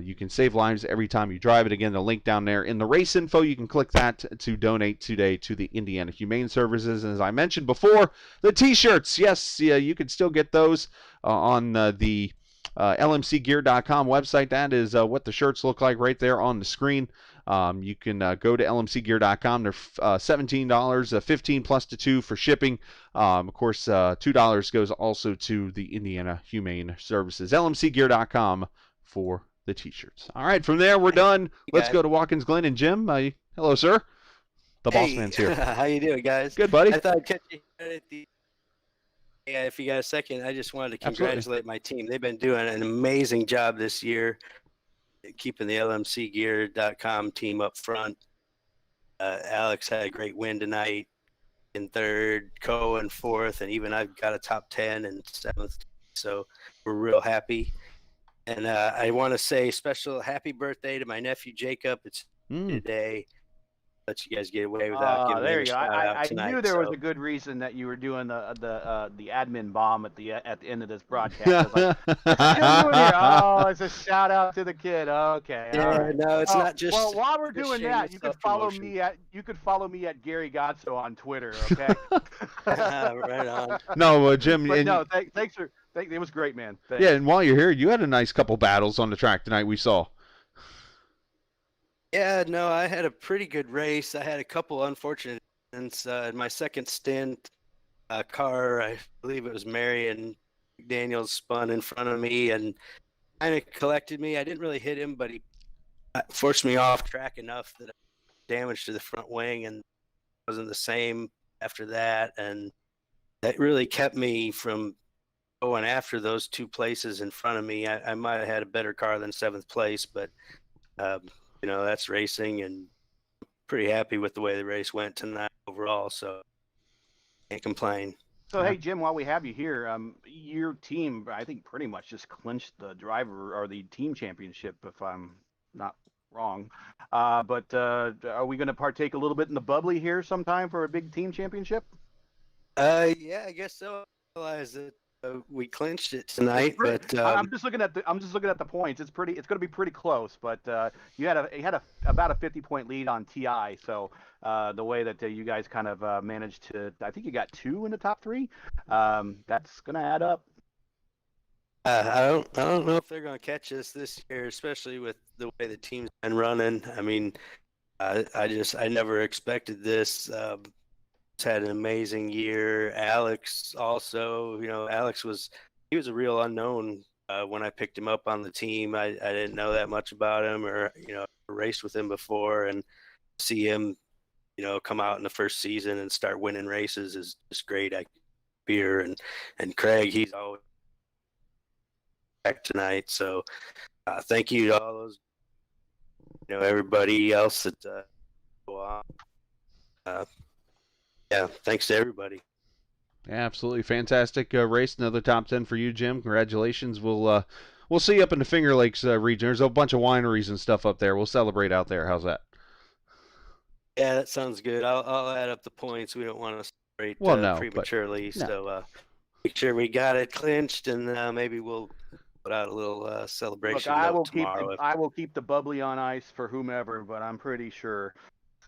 You can save lives every time you drive it. Again, the link down there in the race info, you can click that to donate today to the Indiana Humane Services. And as I mentioned before, the t-shirts, yes, you can still get those on the lmcgear.com website. That is what the shirts look like right there on the screen. You can go to lmcgear.com. They're $17, 15 plus to 2 for shipping. Of course, $2 goes also to the Indiana Humane Services. lmcgear.com for the t-shirts. All right, from there we're done. Let's go to Watkins Glen. And Jim, hello, sir. The boss man's here. How you doing, guys? Good, buddy. I thought I'd catch you at the. Yeah, if you got a second, I just wanted to congratulate my team. They've been doing an amazing job this year, keeping the lmcgear.com team up front. Alex had a great win tonight in third, Co in fourth, and even I've got a top 10 and seventh. So we're real happy. And I want to say special happy birthday to my nephew Jacob. It's today. Let you guys get away without giving there a you go. shout out tonight. I knew there was a good reason that you were doing the admin bomb at the end of this broadcast. Like, oh, it's a shout out to the kid. Okay. Yeah, all right. no, it's not just. Well, while we're doing that, you could follow me at Gary Godso on Twitter. Okay. Right on. No, Jim. But no, thanks for. It was great, man. Thanks. Yeah, and while you're here, you had a nice couple battles on the track tonight. We saw. Yeah, no, I had a pretty good race. I had a couple unfortunate incidents. In my second stint, car, I believe it was Marion Daniels, spun in front of me and kind of collected me. I didn't really hit him, but he forced me off track enough that I damage to the front wing and wasn't the same after that. And that really kept me from going after those two places in front of me. I might have had a better car than seventh place, but that's racing, and pretty happy with the way the race went tonight overall, so can't complain. So, hey, Jim, while we have you here, your team, I think, pretty much just clinched the driver or the team championship, if I'm not wrong. But are we going to partake a little bit in the bubbly here sometime for a big team championship? Yeah, I guess so. I realize that we clinched it tonight, but I'm just looking at the points. It's going to be pretty close. But you had about a 50-point lead on TI. So the way that you guys kind of managed to, I think you got 2 in the top 3. That's going to add up. I don't know if they're going to catch us this year, especially with the way the team's been running. I mean, I never expected this. Had an amazing year. Alex also, Alex was a real unknown when I picked him up on the team. I didn't know that much about him, or raced with him before, and see him come out in the first season and start winning races is just great. And Craig, he's always back tonight. So thank you to all those, everybody else that go on. Yeah, thanks to everybody. Yeah, absolutely fantastic race. Another top 10 for you, Jim. Congratulations. We'll see you up in the Finger Lakes region. There's a bunch of wineries and stuff up there. We'll celebrate out there. How's that? Yeah, that sounds good. I'll add up the points. We don't want to celebrate prematurely, so make sure we got it clinched, and maybe we'll put out a little celebration. Look, I will keep the bubbly on ice for whomever, but I'm pretty sure.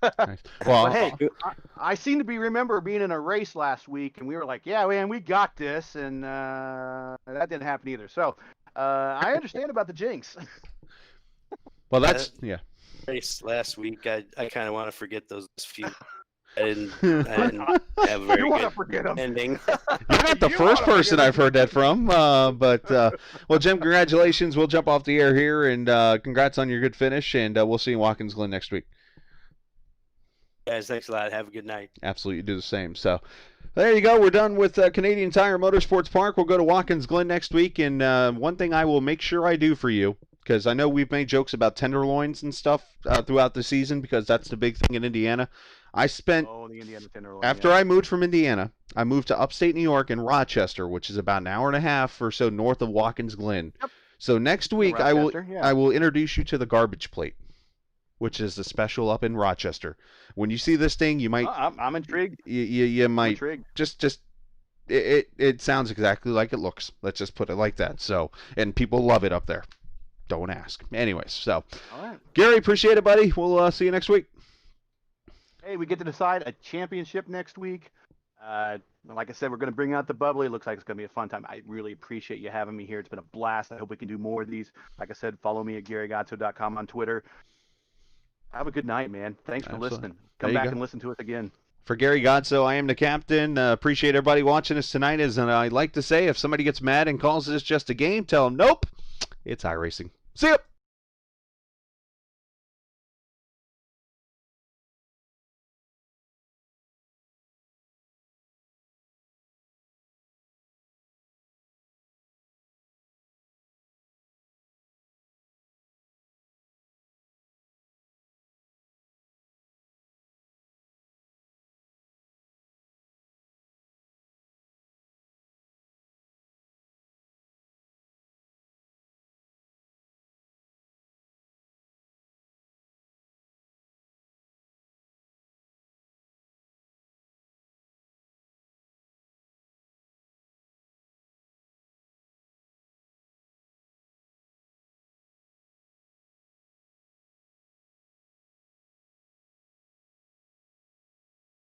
Nice. Well, but hey, I seem to remember being in a race last week, and we were like, "Yeah, man, we got this," and that didn't happen either. So I understand about the jinx. Well, that's race last week. I kind of want to forget those few. I didn't have a very good ending. You're not the first person I've heard that from. But well, Jim, congratulations. We'll jump off the air here, and congrats on your good finish. And we'll see you in Watkins Glen next week. Guys, thanks a lot. Have a good night. Absolutely, do the same. So there you go. We're done with Canadian Tire Motorsports Park. We'll go to Watkins Glen next week. And one thing I will make sure I do for you, because I know we've made jokes about tenderloins and stuff throughout the season, because that's the big thing in Indiana. I spent, the Indiana tenderloin, after I moved from Indiana, I moved to upstate New York in Rochester, which is about an hour and a half or so north of Watkins Glen. Yep. So next week I will introduce you to the garbage plate, which is the special up in Rochester. When you see this thing, you might. I'm intrigued. You might. I'm intrigued. Just it sounds exactly like it looks. Let's just put it like that. So, and people love it up there. Don't ask. Anyways, so all right. Gary, appreciate it, buddy. We'll see you next week. Hey, we get to decide a championship next week. Like I said, we're going to bring out the bubbly. It looks like it's going to be a fun time. I really appreciate you having me here. It's been a blast. I hope we can do more of these. Like I said, follow me at GaryGotto.com on Twitter. Have a good night, man. Thanks for listening. Come back and listen to us again. For Gary Godso, I am the captain. Appreciate everybody watching us tonight. And I like to say, if somebody gets mad and calls this just a game, tell them, nope, it's iRacing. See ya!